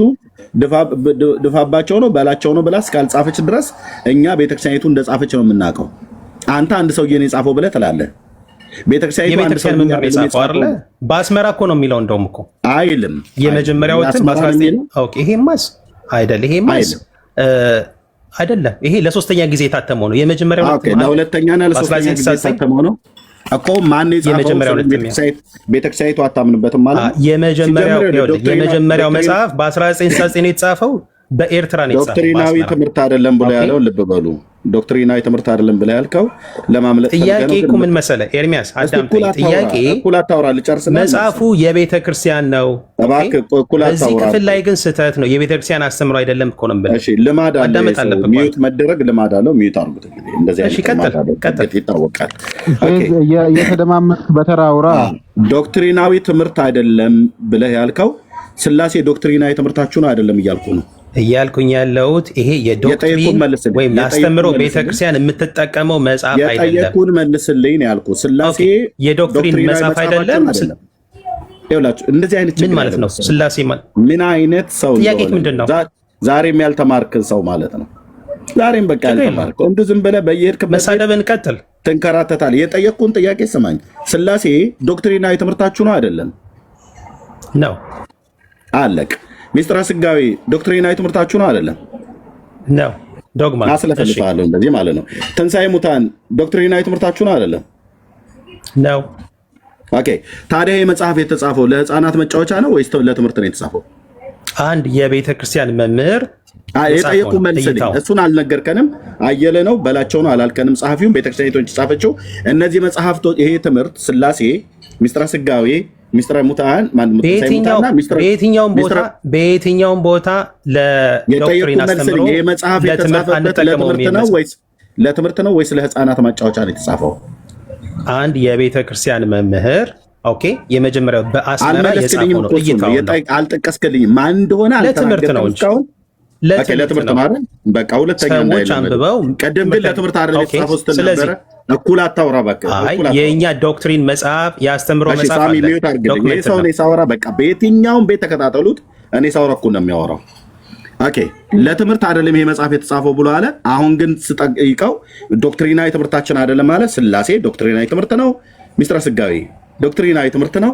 Speaker 9: ድፋባቸው ነው በላቸው ነው ብላ እስካልጻፈች ድረስ እኛ ቤተክርስቲያኒቱ እንደጻፈች ነው የምናውቀው። አንተ አንድ ሰውዬ ነው የጻፈው ብለህ ትላለህ።
Speaker 8: የቤተክርስቲያን መምህር የጻፈው አይደለ? በአስመራ እኮ ነው የሚለው። እንደውም እኮ
Speaker 9: አይልም
Speaker 8: የመጀመሪያዎትን ይሄማስ አይደል? ይሄማስ አይደለም። ይሄ ለሶስተኛ ጊዜ የታተመው ነው። የመጀመሪያው
Speaker 9: ለሁለተኛና ለሶስተኛ ጊዜ የታተመው ነው እኮ። ማን የጻፈው? ቤተክርስቲያኒቱ አታምንበትም ማለት ነው።
Speaker 8: የመጀመሪያው መጽሐፍ በ1969 የተጻፈው በኤርትራ ነው የተጻፈው።
Speaker 9: ዶክትሪናዊ ትምህርት አይደለም ብሎ ያለው ልብ በሉ። ዶክትሪናዊ ትምህርት አይደለም ብለህ ያልከው ለማምለጥ
Speaker 8: ጥያቄ እኮ ምን መሰለህ ኤርሚያስ አዳምጠኝ። ጥያቄ መጽሐፉ የቤተ ክርስቲያን ነው። እዚህ ክፍል ላይ ግን ስህተት ነው። የቤተ ክርስቲያን አስተምሮ አይደለም እኮ ነው ብለህ
Speaker 9: ልማድ አለ። ሚዩት መደረግ ልማድ አለው። ሚዩት አድርጉት እንግዲህ። እንደዚህ አይነት ይታወቃል።
Speaker 6: እየተደማመጥክ በተራ አውራ።
Speaker 9: ዶክትሪናዊ ትምህርት አይደለም ብለህ ያልከው ስላሴ ዶክትሪናዊ ትምህርታችሁ ነው አይደለም እያልኩ ነው
Speaker 8: እያልኩኝ ያለሁት ይሄ የዶክትሪን ወይም ለአስተምሮ ቤተክርስቲያን የምትጠቀመው መጽሐፍ አይደለም።
Speaker 9: የጠየቁን መልስልኝ ነው ያልኩት። ስላሴ
Speaker 8: የዶክትሪን መጽሐፍ አይደለም።
Speaker 9: ይኸውላችሁ እንደዚህ አይነት
Speaker 8: ምን ማለት ነው? ስላሴ
Speaker 9: ምን አይነት ሰው
Speaker 8: ጥያቄ ምንድን ነው?
Speaker 9: ዛሬም ያልተማርክ ሰው ማለት ነው። ዛሬም በቃ ያልተማርክ እንዱ ዝም ብለህ በየሄድክበት
Speaker 8: መሳደብን ቀጥል
Speaker 9: ትንከራተታለህ። የጠየቅኩህን ጥያቄ ስማኝ። ስላሴ ዶክትሪናዊ ትምህርታችሁ ነው አይደለም?
Speaker 8: ነው።
Speaker 9: አለቅ። ሚስጥረ ስጋዌ ዶክትሪናዊ ትምህርታችሁ ነው አይደለም?
Speaker 8: ነው። ዶግማ
Speaker 9: አስለፈልፋለሁ እንደዚህ ማለት ነው። ትንሣኤ ሙታን ዶክትሪናዊ ትምህርታችሁ ነው አይደለም?
Speaker 8: ነው።
Speaker 9: ኦኬ። ታዲያ ይህ መጽሐፍ የተጻፈው ለህፃናት መጫወቻ ነው ወይስ ለትምህርት ነው የተጻፈው?
Speaker 8: አንድ የቤተ ክርስቲያን መምህር
Speaker 9: የጠየቁ መልስ እሱን አልነገርከንም። አየለ ነው በላቸው ነው አላልከንም። ጸሐፊውን ቤተክርስቲያኒቶች የጻፈችው እነዚህ መጽሐፍቶች ይሄ ትምህርት ስላሴ፣ ሚስጥረ ስጋዌ፣ ሚስጥረ ሙታን
Speaker 8: በየትኛውም ቦታ ለዶክትሪን አስተምሮ
Speaker 9: ይሄ መጽሐፍ የተጻፈበት ለትምህርት ነው ወይስ ለህፃናት ማጫወቻ ነው የተጻፈው?
Speaker 8: አንድ የቤተ ክርስቲያን መምህር ኦኬ፣ የመጀመሪያው በአስመራ የጻፈው ነው።
Speaker 9: አልጠቀስክልኝም ማን እንደሆነ
Speaker 8: ለትምህርት ነው እንጂ
Speaker 9: ለትምህርት ማለት በቃ ሁለተኛ
Speaker 8: ሰዎች አንብበው
Speaker 9: ቀደም ግን ለትምህርት አይደል የተጻፈው ስትል ነበረ። እኩል አታውራ በቃ።
Speaker 8: የእኛ ዶክትሪን መጽሐፍ የአስተምሮ መጽሐፍ አለ።
Speaker 9: ይሄ ሰው እኔ ሳወራ በቃ በየትኛውም ቤት ተከታተሉት። እኔ ሳወራ እኮ ነው የሚያወራው። ኦኬ ለትምህርት አይደለም ይሄ መጽሐፍ የተጻፈው ብሎ አለ። አሁን ግን ስጠይቀው ዶክትሪናዊ ትምህርታችን አይደለም ማለት ስላሴ ዶክትሪናዊ ትምህርት ነው። ሚስጥረ ስጋዌ ዶክትሪናዊ ትምህርት ነው።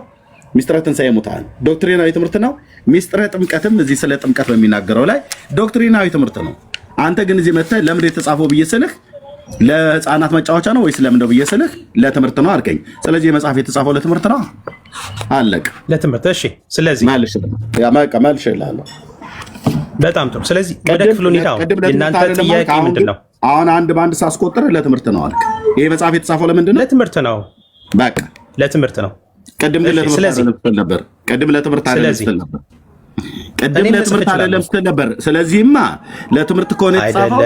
Speaker 9: ሚስጥረ ትንሣኤ ሙታን ዶክትሪናዊ ትምህርት ነው። ሚስጥረ ጥምቀትም እዚህ ስለ ጥምቀት በሚናገረው ላይ ዶክትሪናዊ ትምህርት ነው። አንተ ግን እዚህ መጥተህ ለምን የተጻፈው ብዬ ስልህ ለህፃናት መጫወቻ ነው ወይስ ለምን ነው ብዬ ስልህ ለትምህርት ነው አልከኝ። ስለዚህ የመጽሐፍ የተጻፈው ለትምህርት ነው። አለቅ
Speaker 8: ለትምህርት። እሺ ስለዚህ
Speaker 9: መልሼልሃለሁ።
Speaker 8: በጣም ጥሩ። ስለዚህ ወደ ክፍሉ እንሂድ። የእናንተ ጥያቄ ምንድን ነው?
Speaker 9: አሁን አንድ በአንድ ሳስቆጥር ለትምህርት ነው አልክ። ይሄ መጽሐፍ የተጻፈው ለምንድን ነው?
Speaker 8: ለትምህርት ነው።
Speaker 9: በቃ
Speaker 8: ለትምህርት ነው።
Speaker 9: ቀደም ግን ለትምህርት አይደለም ስትል ነበር። ቀደም ለትምህርት አይደለም ስትል ነበር። ስለዚህማ ለትምህርት ከሆነ የተጻፈው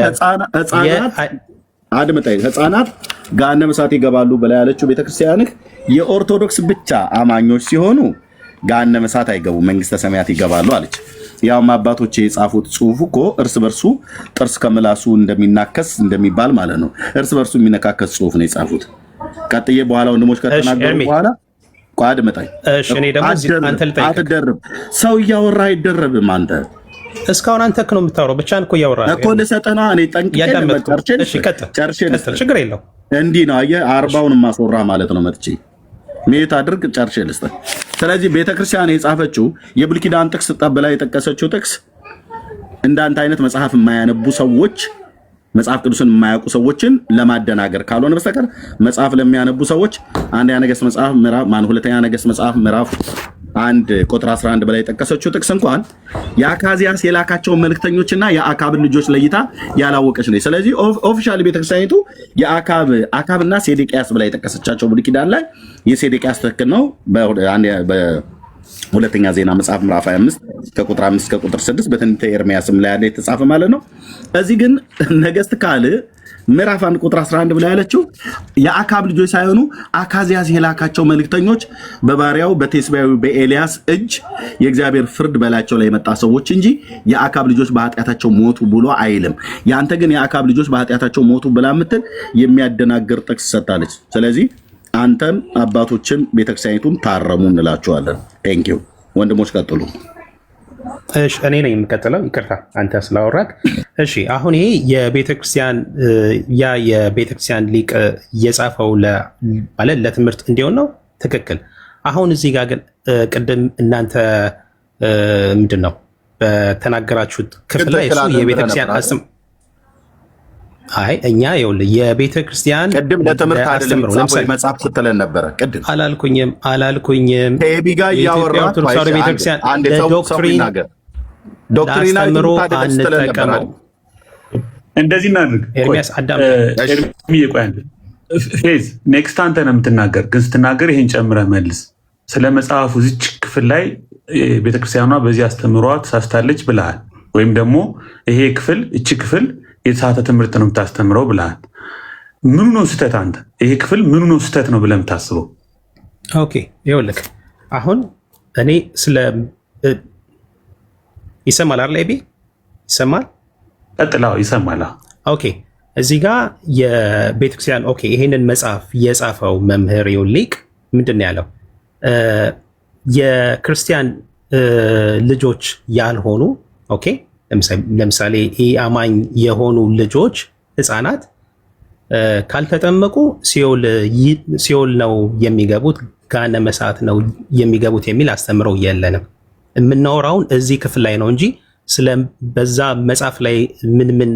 Speaker 9: ህፃናት ገሃነመ እሳት ይገባሉ ብላ ያለችው ቤተክርስቲያንህ የኦርቶዶክስ ብቻ አማኞች ሲሆኑ ገሃነመ እሳት አይገቡም መንግስተ ሰማያት ይገባሉ አለች። ያውም አባቶች የጻፉት ጽሁፍ እኮ እርስ በርሱ ጥርስ ከምላሱ እንደሚናከስ እንደሚባል ማለት ነው። እርስ በርሱ የሚነካከስ ጽሁፍ ነው የጻፉት። ቀጥዬ በኋላ ወንድሞች ከተናገሩ በኋላ ቋድ መጣይ አትደርብ። ሰው እያወራ አይደረብም። አንተ
Speaker 8: እስካሁን አንተ ነው የምታወራው፣ ብቻህን እኮ እያወራህ
Speaker 9: እኮ ልሰጠህ ነው። እኔ ጨርሼ
Speaker 8: ችግር የለው።
Speaker 9: እንዲህ ነው አየህ፣ 40ውን ማስወራ ማለት ነው። መጥቼ ሜት አድርግ ጨርሼ ልስጠህ። ስለዚህ ቤተክርስቲያን የጻፈችው የብሉይ ኪዳን ጥቅስ ጠብላ የጠቀሰችው ጥቅስ እንዳንተ አይነት መጽሐፍ የማያነቡ ሰዎች መጽሐፍ ቅዱስን የማያውቁ ሰዎችን ለማደናገር ካልሆነ በስተቀር መጽሐፍ ለሚያነቡ ሰዎች ሁለተኛ ነገሥት መጽሐፍ ምዕራፍ 1 ቁጥር 11 በላይ የጠቀሰችው ጥቅስ እንኳን የአካዚያስ የላካቸውን መልእክተኞችና የአካብን ልጆች ለይታ ያላወቀች ነው። ስለዚህ ኦፊሻሊ ቤተክርስቲያኒቱ አካብና ሴዴቅያስ በላይ የጠቀሰቻቸው ብሉይ ኪዳን ላይ የሴዴቅያስ ትክክል ነው። ሁለተኛ ዜና መጽሐፍ ምዕራፍ 25 ከቁጥር 5 እስከ ቁጥር 6 በትንቢተ ኤርምያስም ላይ ያለ የተጻፈ ማለት ነው። እዚህ ግን ነገሥት ካልዕ ምዕራፍ 1 ቁጥር 11 ብላ ያለችው የአካብ ልጆች ሳይሆኑ አካዚያስ የላካቸው መልእክተኞች በባሪያው በቴስቢያዊ በኤልያስ እጅ የእግዚአብሔር ፍርድ በላያቸው ላይ የመጣ ሰዎች እንጂ የአካብ ልጆች በኃጢአታቸው ሞቱ ብሎ አይልም። ያንተ ግን የአካብ ልጆች በኃጢአታቸው ሞቱ ብላ የምትል የሚያደናግር ጥቅስ ሰጥታለች። ስለዚህ አንተም አባቶችን ቤተክርስቲያኒቱን ታረሙ እንላቸዋለን። ቴንኪው ወንድሞች ቀጥሉ።
Speaker 8: እሺ እኔ ነኝ የምቀጥለው። ይቅርታ አንተ ስላወራክ። እሺ አሁን ይሄ የቤተክርስቲያን ሊቅ የጻፈው ማለት ለትምህርት እንዲሆን ነው። ትክክል። አሁን እዚህ ጋር ግን ቅድም እናንተ ምንድን ነው በተናገራችሁት ክፍል ላይ እሱ የቤተክርስቲያን አስም እኛ ይኸውልህ የቤተክርስቲያን
Speaker 9: ቅድም ለትምህርት አይደለም መጽሐፍ ስትለን ነበረ። ቅድም
Speaker 8: አላልኩኝም።
Speaker 9: ከኤቢ ጋር እያወራህ
Speaker 8: ቤተክርስቲያን ዶክትሪን አስተምሮ አንጠቀመው።
Speaker 1: እንደዚህ እናድርግ።
Speaker 8: ኤርሚያስ አዳም
Speaker 1: ፌዝ ኔክስት አንተ ነው የምትናገር፣ ግን ስትናገር ይሄን ጨምረህ መልስ። ስለ መጽሐፉ ዝች ክፍል ላይ ቤተክርስቲያኗ በዚህ አስተምሯ ተሳስታለች ብለሃል፣ ወይም ደግሞ ይሄ ክፍል እቺ ክፍል የተሳተ ትምህርት ነው የምታስተምረው ብለሃል። ምኑ ነው ስህተት? አንተ ይሄ ክፍል ምኑ ነው ስህተት ነው ብለህ የምታስበው?
Speaker 8: ኦኬ ይኸውልህ አሁን እኔ ስለ ይሰማል አይደል? ኤቢ ይሰማል?
Speaker 1: ቀጥላው ይሰማል።
Speaker 8: ኦኬ እዚህ ጋር ይሄንን መጽሐፍ የጻፈው መምህር ሊቅ ምንድን ነው ያለው? የክርስቲያን ልጆች ያልሆኑ ኦኬ፣ ለምሳሌ አማኝ የሆኑ ልጆች ህፃናት ካልተጠመቁ ሲኦል ነው የሚገቡት፣ ገሃነመ እሳት ነው የሚገቡት የሚል አስተምረው የለንም። የምናወራውን እዚህ ክፍል ላይ ነው እንጂ በዛ መጽሐፍ ላይ ምን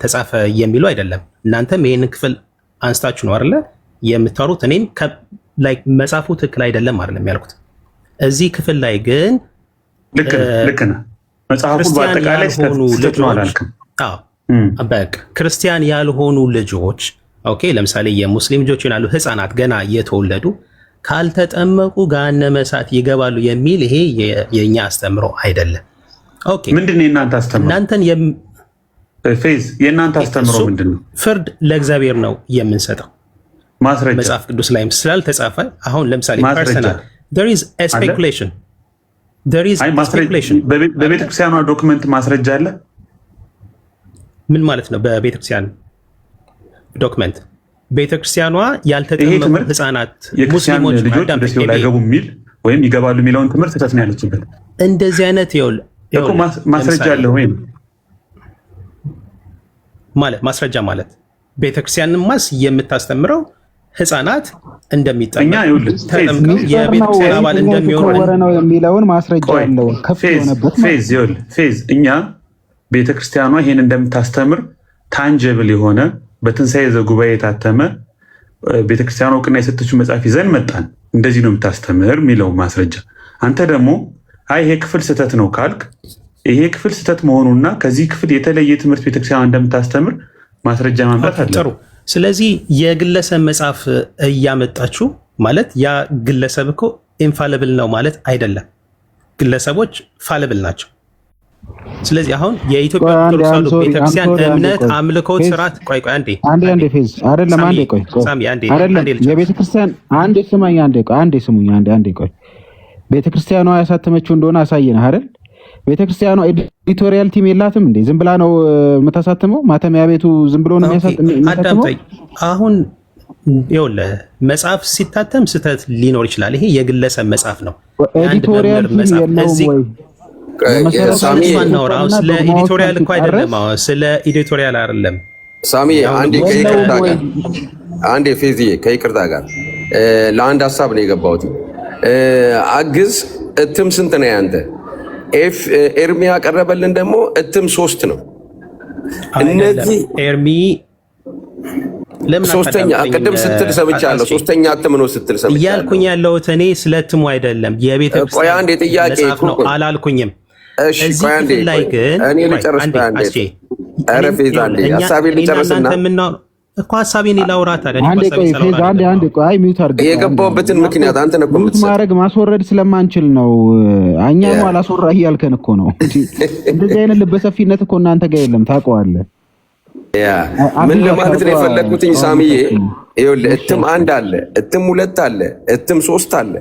Speaker 8: ተጻፈ የሚለው አይደለም። እናንተም ይህንን ክፍል አንስታችሁ ነው አይደለ የምታወሩት። እኔም መጽሐፉ ትክክል አይደለም አይደለም ያልኩት። እዚህ ክፍል ላይ ግን
Speaker 1: ልክ ነህ። መጽሐፉ በአጠቃላይ ስህተት ነው አላልክም።
Speaker 8: በቃ ክርስቲያን ያልሆኑ ልጆች ኦኬ፣ ለምሳሌ የሙስሊም ልጆች ይሆናሉ፣ ህፃናት ገና እየተወለዱ ካልተጠመቁ ገሃነመ እሳት ይገባሉ የሚል ይሄ የኛ አስተምሮ አይደለም። ኦኬ፣ ምንድነው
Speaker 1: የእናንተ አስተምሮ? የእናንተ አስተምሮ ምንድነው?
Speaker 8: ፍርድ ለእግዚአብሔር ነው የምንሰጠው።
Speaker 1: ማስረጃ
Speaker 8: መጽሐፍ ቅዱስ ላይም ስላልተጻፈ አሁን ለምሳሌ ፐርሰናል there is a speculation
Speaker 1: በቤተክርስቲያኗ ዶክመንት ማስረጃ አለ። ምን
Speaker 8: ማለት ነው? በቤተክርስቲያን ዶክመንት ቤተክርስቲያኗ ያልተጠመቁ ህፃናት ሙስሊሞች
Speaker 1: ልጆች ላይገቡ የሚል ወይም ይገባሉ የሚለውን ትምህርት ስህተት ነው ያለችበት።
Speaker 8: እንደዚህ አይነት
Speaker 1: ማስረጃ አለ ወይም
Speaker 8: ማስረጃ ማለት ቤተክርስቲያንማስ የምታስተምረው ህፃናት እንደሚጠመቁ ተጠምቀው የቤተክርስቲያን አባል እንደሚሆኑ
Speaker 6: ነው የሚለውን ማስረጃ አለው።
Speaker 1: ፌዝ እኛ ቤተክርስቲያኗ ይሄን እንደምታስተምር ታንጀብል የሆነ በትንሣኤ ዘጉባኤ የታተመ ቤተክርስቲያኗ እውቅና የሰጠችው መጽሐፍ ይዘን መጣን። እንደዚህ ነው የምታስተምር የሚለው ማስረጃ። አንተ ደግሞ ይሄ ክፍል ስህተት ነው ካልክ ይሄ ክፍል ስህተት መሆኑና ከዚህ ክፍል የተለየ ትምህርት ቤተክርስቲያኗ እንደምታስተምር ማስረጃ ማምጣት አለ።
Speaker 8: ጥሩ። ስለዚህ የግለሰብ መጽሐፍ እያመጣችሁ ማለት ያ ግለሰብ እኮ ኢንፋሊብል ነው ማለት አይደለም። ግለሰቦች ፋሊብል ናቸው። ስለዚህ አሁን የኢትዮጵያ ኦርቶዶክስ ቤተክርስቲያን እምነት፣ አምልኮት፣ ስርዓት
Speaker 6: አንዴ ፌዝ አይደለም። የቤተክርስቲያን አንዴ ስሙኝ፣ አንዴ ቆይ። ቤተክርስቲያኗ ያሳተመችው እንደሆነ አሳየንህ አይደል? ቤተክርስቲያኗ ኤዲቶሪያል ቲም የላትም እንዴ? ዝም ብላ ነው የምታሳትመው? ማተሚያ ቤቱ ዝም ብሎ ነው የሚያሳትመው?
Speaker 8: አሁን ይኸውልህ መጽሐፍ ሲታተም ስህተት ሊኖር ይችላል። ይሄ የግለሰብ መጽሐፍ ነው።
Speaker 6: ኤዲቶሪያል ቲም የለውም ወይ?
Speaker 8: ስለ ኤዲቶሪያል እኮ አይደለም። ስለ ኤዲቶሪያል አይደለም
Speaker 10: ሳሚ። አንዴ ፌዝዬ ከይቅርታ ጋር ለአንድ ሀሳብ ነው የገባሁት። አግዝ እትም ስንት ነው ያንተ? ኤርሚ ያቀረበልን ደግሞ እትም 3 ነው። እነዚህ
Speaker 8: ኤርሚ
Speaker 10: ሶስተኛ ቅድም ስትል ሰምቻለሁ። ሶስተኛ እትም ነው ስትል ሰምቻለሁ።
Speaker 8: እያልኩኝ ያለሁት እኔ ስለ እትሙ አይደለም የቤተክርስቲያን መጽሐፍ ነው አላልኩኝም። እዚህ ክፍል ላይ ግን
Speaker 10: እኔ ልጨርስ ሀሳቤን ልጨርስና
Speaker 8: እኮ ሀሳቤን ላውራ ታዲያ
Speaker 10: የገባሁበትን ምክንያት አንተ ነህ
Speaker 6: ሚውት ማድረግ ማስወረድ ስለማንችል ነው። እኛም አላስወራ እያልከን እኮ ነው። እንደዚህ አይነት ልበሰፊነት እኮ እናንተ ጋር የለም፣ ታውቀዋለህ።
Speaker 10: ምን ለማለት ነው የፈለግኩትኝ ሳሚዬ፣ ይኸውልህ እትም 1 አለ፣ እትም 2 አለ፣ እትም 3 አለ።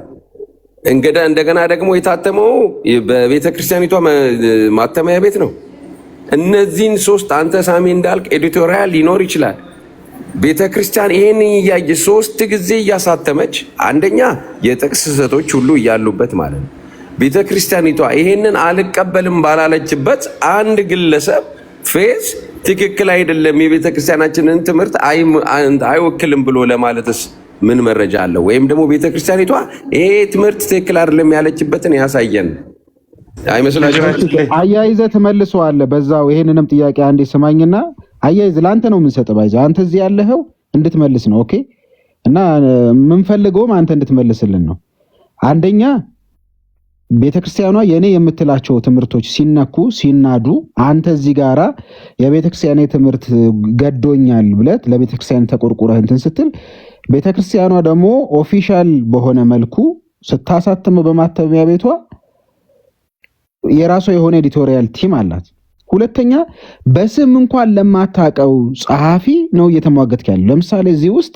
Speaker 10: እንደገና ደግሞ የታተመው በቤተክርስቲያኒቷ ማተሚያ ቤት ነው። እነዚህን 3 አንተ ሳሚ እንዳልክ ኤዲቶሪያል ሊኖር ይችላል። ቤተክርስቲያን ይሄን እያየ 3 ጊዜ እያሳተመች፣ አንደኛ የጥቅስ ስህተቶች ሁሉ እያሉበት ማለት ነው። ቤተክርስቲያኒቷ ይሄንን አልቀበልም ባላለችበት አንድ ግለሰብ ፌዝ ትክክል አይደለም የቤተክርስቲያናችንን ትምህርት አይወክልም ብሎ ለማለትስ ምን መረጃ አለው? ወይም ደግሞ ቤተክርስቲያኒቷ ይሄ ትምህርት ትክክል አይደለም ያለችበትን ያሳየን አይመስላችሁም?
Speaker 6: አያይዘህ ትመልሰዋለህ በዛው። ይሄንንም ጥያቄ አንዴ ስማኝና አያይዘህ ለአንተ ነው የምንሰጠው። ባይዘ አንተ እዚህ ያለኸው እንድትመልስ ነው። ኦኬ። እና የምንፈልገውም አንተ እንድትመልስልን ነው። አንደኛ ቤተክርስቲያኗ የኔ የምትላቸው ትምህርቶች ሲነኩ ሲናዱ አንተ እዚህ ጋራ የቤተክርስቲያኔ ትምህርት ገዶኛል ብለህ ለቤተክርስቲያን ተቆርቁረህ እንትን ስትል ቤተክርስቲያኗ ደግሞ ኦፊሻል በሆነ መልኩ ስታሳትመው በማተሚያ ቤቷ የራሷ የሆነ ኤዲቶሪያል ቲም አላት። ሁለተኛ በስም እንኳን ለማታውቀው ጸሐፊ ነው እየተሟገትክ ያለው። ለምሳሌ እዚህ ውስጥ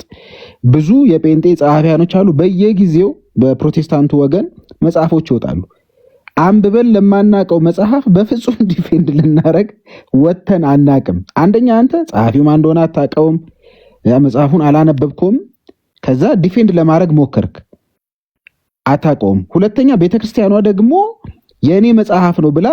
Speaker 6: ብዙ የጴንጤ ጸሐፊያኖች አሉ። በየጊዜው በፕሮቴስታንቱ ወገን መጽሐፎች ይወጣሉ። አንብበን ለማናውቀው መጽሐፍ በፍጹም ዲፌንድ ልናረግ ወተን አናቅም። አንደኛ አንተ ጸሐፊው ማን እንደሆነ አታውቀውም፣ መጽሐፉን አላነበብከውም። ከዛ ዲፌንድ ለማድረግ ሞከርክ። አታውቀውም። ሁለተኛ ቤተክርስቲያኗ ደግሞ የእኔ መጽሐፍ ነው ብላ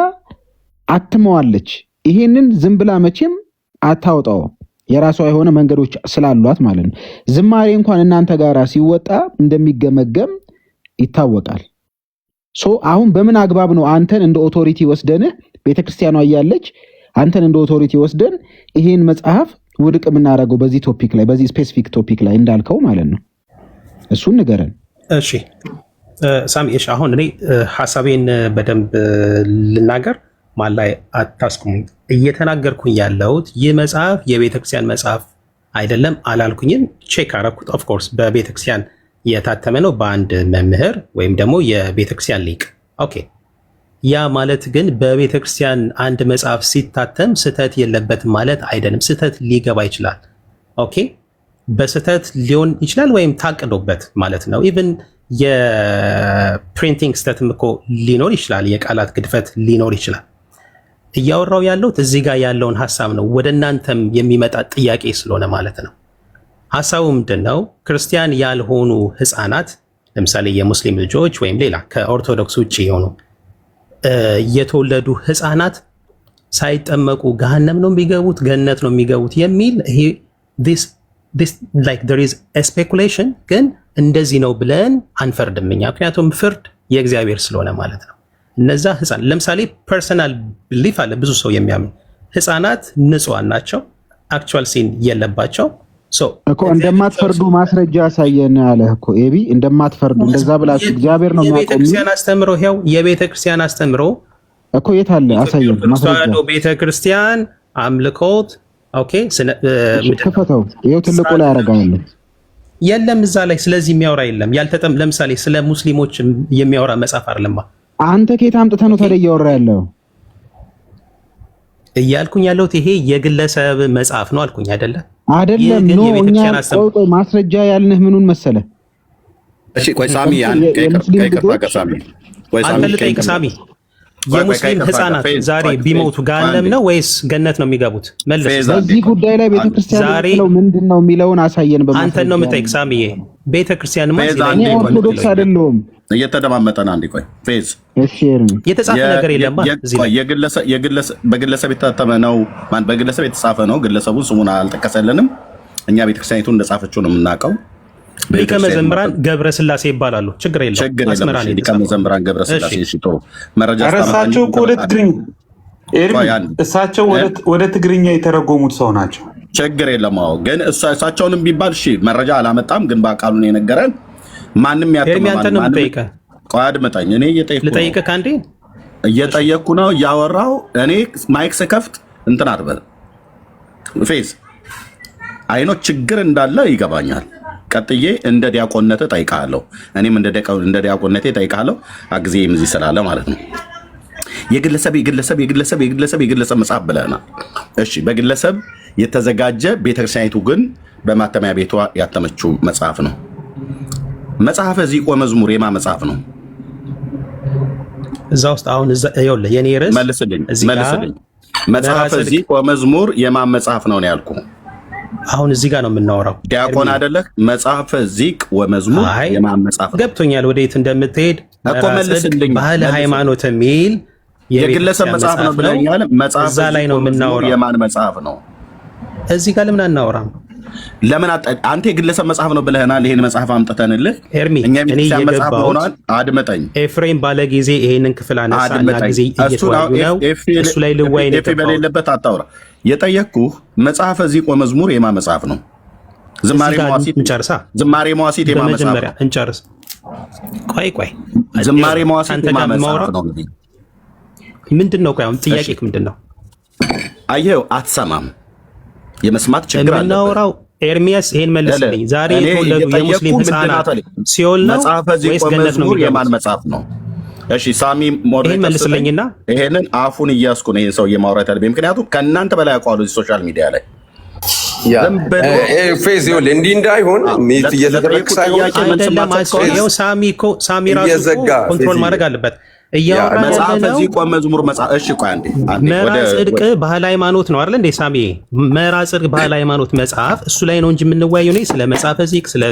Speaker 6: አትመዋለች። ይሄንን ዝም ብላ መቼም አታወጣው። የራሷ የሆነ መንገዶች ስላሏት ማለት ነው። ዝማሬ እንኳን እናንተ ጋር ሲወጣ እንደሚገመገም ይታወቃል። አሁን በምን አግባብ ነው አንተን እንደ ኦቶሪቲ ወስደን ቤተክርስቲያኗ እያለች አንተን እንደ ኦቶሪቲ ወስደን ይሄን መጽሐፍ ውድቅ የምናደርገው በዚህ ቶፒክ ላይ በዚህ ስፔሲፊክ ቶፒክ ላይ እንዳልከው ማለት ነው? እሱን ንገረን።
Speaker 8: እሺ ሳሚ፣ እሺ አሁን እኔ ሐሳቤን በደንብ ልናገር። ማን ላይ አታስቁሙኝ። እየተናገርኩኝ ያለሁት ይህ መጽሐፍ የቤተክርስቲያን መጽሐፍ አይደለም አላልኩኝም። ቼክ አረኩት። ኦፍ ኮርስ በቤተክርስቲያን የታተመ ነው በአንድ መምህር ወይም ደግሞ የቤተክርስቲያን ሊቅ። ኦኬ፣ ያ ማለት ግን በቤተክርስቲያን አንድ መጽሐፍ ሲታተም ስህተት የለበትም ማለት አይደለም። ስህተት ሊገባ ይችላል። ኦኬ፣ በስህተት ሊሆን ይችላል ወይም ታቅዶበት ማለት ነው። ኢቭን የፕሪንቲንግ ስህተትም እኮ ሊኖር ይችላል። የቃላት ግድፈት ሊኖር ይችላል። እያወራው ያለሁት እዚህ ጋር ያለውን ሀሳብ ነው፣ ወደ እናንተም የሚመጣ ጥያቄ ስለሆነ ማለት ነው። ሀሳቡ ምንድን ነው? ክርስቲያን ያልሆኑ ህፃናት ለምሳሌ የሙስሊም ልጆች ወይም ሌላ ከኦርቶዶክስ ውጭ የሆኑ የተወለዱ ህፃናት ሳይጠመቁ ገሃነም ነው የሚገቡት ገነት ነው የሚገቡት የሚል ይሄ there is a speculation፣ ግን እንደዚህ ነው ብለን አንፈርድም እኛ፣ ምክንያቱም ፍርድ የእግዚአብሔር ስለሆነ ማለት ነው። እነዛ ህፃን ለምሳሌ ፐርሰናል ቢሊፍ አለ፣ ብዙ ሰው የሚያምን ህፃናት ንጹሃን ናቸው፣ አክቹዋል ሲን የለባቸው
Speaker 6: እኮ እንደማትፈርዱ ማስረጃ ያሳየን አለ እኮ ኤቢ። እንደማትፈርዱ እንደዛ ብላችሁ እግዚአብሔር ነው የሚያቆም።
Speaker 8: የቤተክርስቲያን አስተምሮ ይሄው የቤተክርስቲያን አስተምሮ
Speaker 6: እኮ የት አለ? አሳየን ማስረጃ።
Speaker 8: ቤተክርስቲያን አምልኮት ኦኬ፣
Speaker 6: ከፈተው ይሄው ትልቁ ላይ ያረጋል
Speaker 8: የለም እዛ ላይ ስለዚህ የሚያወራ የለም። ያልተጠም ለምሳሌ ስለ ሙስሊሞች የሚያወራ መጽሐፍ አይደለም። አንተ
Speaker 6: ከየት አምጥተህ ነው ታዲያ እያወራ ያለው?
Speaker 8: እያልኩኝ ያለሁት ይሄ የግለሰብ መጽሐፍ ነው አልኩኝ አይደለ?
Speaker 6: አይደለም ነው እኛ ቆይ ማስረጃ ያልንህ ምኑን መሰለ?
Speaker 9: እሺ ቆይ ሳሚ
Speaker 8: ሳሚ የሙስሊም ህፃናት ዛሬ ቢሞቱ ገሃነም ነው ወይስ ገነት ነው የሚገቡት? መልስ።
Speaker 6: በዚህ ጉዳይ ላይ ቤተክርስቲያን ነው ምንድነው የሚለውን አሳየን።
Speaker 8: አንተን ነው የምጠይቅ ሳሚዬ። ቤተክርስቲያን
Speaker 6: ኦርቶዶክስ አይደለም።
Speaker 9: እየተደማመጠን አንዴ ቆይ ፌዝ።
Speaker 6: እሺ
Speaker 8: የተጻፈ ነገር የለም እዚህ ላይ።
Speaker 9: በግለሰብ የታተመ ነው ማን በግለሰብ የተጻፈ ነው። ግለሰቡን ስሙን አልጠቀሰልንም። እኛ ቤተክርስቲያኒቱ እንደጻፈችው ነው የምናውቀው።
Speaker 8: ሊቀ መዘምራን ገብረ ስላሴ ይባላሉ። ችግር የለም። አስመራን
Speaker 9: ሊቀ መዘምራን ገብረ ስላሴ። እሺ ጥሩ መረጃ
Speaker 1: እሳቸው እሳቸው ወደ ትግርኛ የተረጎሙት ሰው ናቸው።
Speaker 9: ችግር የለም። አዎ ግን እሳቸውንም ቢባል እሺ መረጃ አላመጣም፣ ግን በቃሉን የነገረን ማንም
Speaker 8: ያተማማል።
Speaker 9: ቆይ አድምጠኝ። እኔ
Speaker 8: ልጠይቅህ ካንዴ
Speaker 9: እየጠየቅኩ ነው እያወራሁ። እኔ ማይክ ስከፍት እንትን አትበል ፌዝ። አይኖች ችግር እንዳለ ይገባኛል። ቀጥዬ እንደ ዲያቆንነቴ ጠይቃለሁ። እኔም እንደ ዲያቆንነቴ ጠይቃለሁ። አግዚም እዚህ ስላለ ማለት ነው። የግለሰብ መጽሐፍ ብለናል። እሺ በግለሰብ የተዘጋጀ ቤተክርስቲያኒቱ ግን በማተሚያ ቤቷ ያተመችው መጽሐፍ ነው። መጽሐፈ ዚቆ መዝሙር የማ መጽሐፍ ነው?
Speaker 8: እዛ ውስጥ አሁን ይኸውልህ የኔ ርዕስ
Speaker 9: መልስልኝ። መጽሐፈ ዚቆ መዝሙር የማ መጽሐፍ ነው ያልኩ።
Speaker 8: አሁን እዚህ ጋር ነው የምናወራው።
Speaker 9: ዲያቆን አይደለህ? መጽሐፈ ዚቅ ወመዝሙር የማን መጽሐፍ ነው?
Speaker 8: ገብቶኛል ወዴት እንደምትሄድ
Speaker 9: እኮ መልስልኝ።
Speaker 8: ባህል ሃይማኖት የሚል
Speaker 9: የግለሰብ መጽሐፍ ነው ብለኛል። መጽሐፍ
Speaker 8: እዛ ላይ ነው የምናወራው።
Speaker 9: የማን መጽሐፍ ነው?
Speaker 8: እዚህ ጋር ለምን አናወራም?
Speaker 9: ለምን አንተ የግለሰብ መጽሐፍ ነው ብለህናል። ይሄን መጽሐፍ አምጥተንልህ
Speaker 8: ኤርሚ እኔ የገባሁት
Speaker 9: አድመጠኝ።
Speaker 8: ኤፍሬም ባለ ጊዜ ይሄንን ክፍል አነሳና ጊዜ እየተዋዩ ነው። እሱ ላይ ልዋይ ነው
Speaker 9: በሌለበት አታውራ። የጠየቅኩህ መጽሐፈ ዚቆ መዝሙር የማ መጽሐፍ ነው? ዝማሬ መዋሲት የማ መጽሐፍ ነው?
Speaker 8: እንጨርስ። ቆይ
Speaker 9: ዝማሬ መዋሲት የማ መጽሐፍ ነው?
Speaker 8: ምንድን ነው? ቆይ አሁን ጥያቄ ምንድን ነው?
Speaker 9: አየኸው አትሰማም። የመስማት ችግር አለ።
Speaker 8: የምናወራው ኤርሚያስ ይሄን መልስልኝ። ዛሬ የተወለዱ የሙስሊም ህፃናት ሲኦል ነው ወይስ ገነት ነው?
Speaker 9: የማን መጽሐፍ ነው? እሺ ሳሚ
Speaker 8: ይሄን መልስልኝና
Speaker 9: ይሄንን አፉን እያስኩ ነው ይሄን ሰው እየማውራት ያለብኝ፣ ምክንያቱም ከእናንተ በላይ ያውቀዋሉ እዚህ ሶሻል ሚዲያ ላይ
Speaker 10: ፌዝ ይኸውልህ፣ እንዲህ እንዳይሆን ሚት እየተደረገ ሳይሆን
Speaker 8: አይደለም። ሳሚ ራሱ ኮንትሮል ማድረግ አለበት። እያወራን ያለነው
Speaker 9: ዚቆ መዝሙር መጽሐፍ። እሺ ቆይ አንዴ
Speaker 8: መራ ጽድቅ ባህል ሃይማኖት ነው አይደል እንዴ ሳሚ? መራ ጽድቅ ባህል ሃይማኖት መጽሐፍ እሱ ላይ ነው እንጂ የምንወያየው ነው ስለ መጽሐፈ ዚቅ ስለ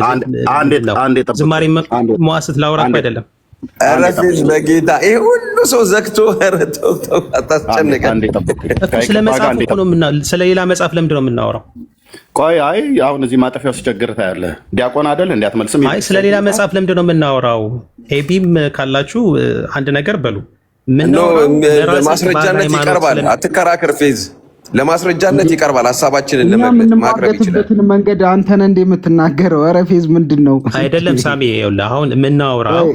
Speaker 8: ዝማሬ መዋስት ላውራ አይደለም።
Speaker 10: ረፊዝ በጌታ ይሄ ሁሉ ሰው ዘግቶ አታስጨንቀን።
Speaker 8: ስለ መጽሐፍ እኮ ነው ስለ ሌላ መጽሐፍ ለምንድን ነው የምናወራው?
Speaker 9: ቆይ አይ አሁን እዚህ ማጠፊያው ሲቸግር ታያለህ። ዲያቆን አይደል እንዴ አትመልስም?
Speaker 8: አይ ስለ ሌላ መጽሐፍ ለምንድን ነው የምናወራው? ኤቢም ካላችሁ አንድ ነገር በሉ።
Speaker 10: ለማስረጃነት ይቀርባል። አትከራከር ፌዝ፣ ለማስረጃነት ይቀርባል። ሀሳባችንን ለማቅረብ ይችላል።
Speaker 6: መንገድ አንተን እንደ የምትናገረው ኧረ ፌዝ ምንድን ነው?
Speaker 8: አይደለም ሳሚ፣ ይኸውልህ አሁን የምናወራው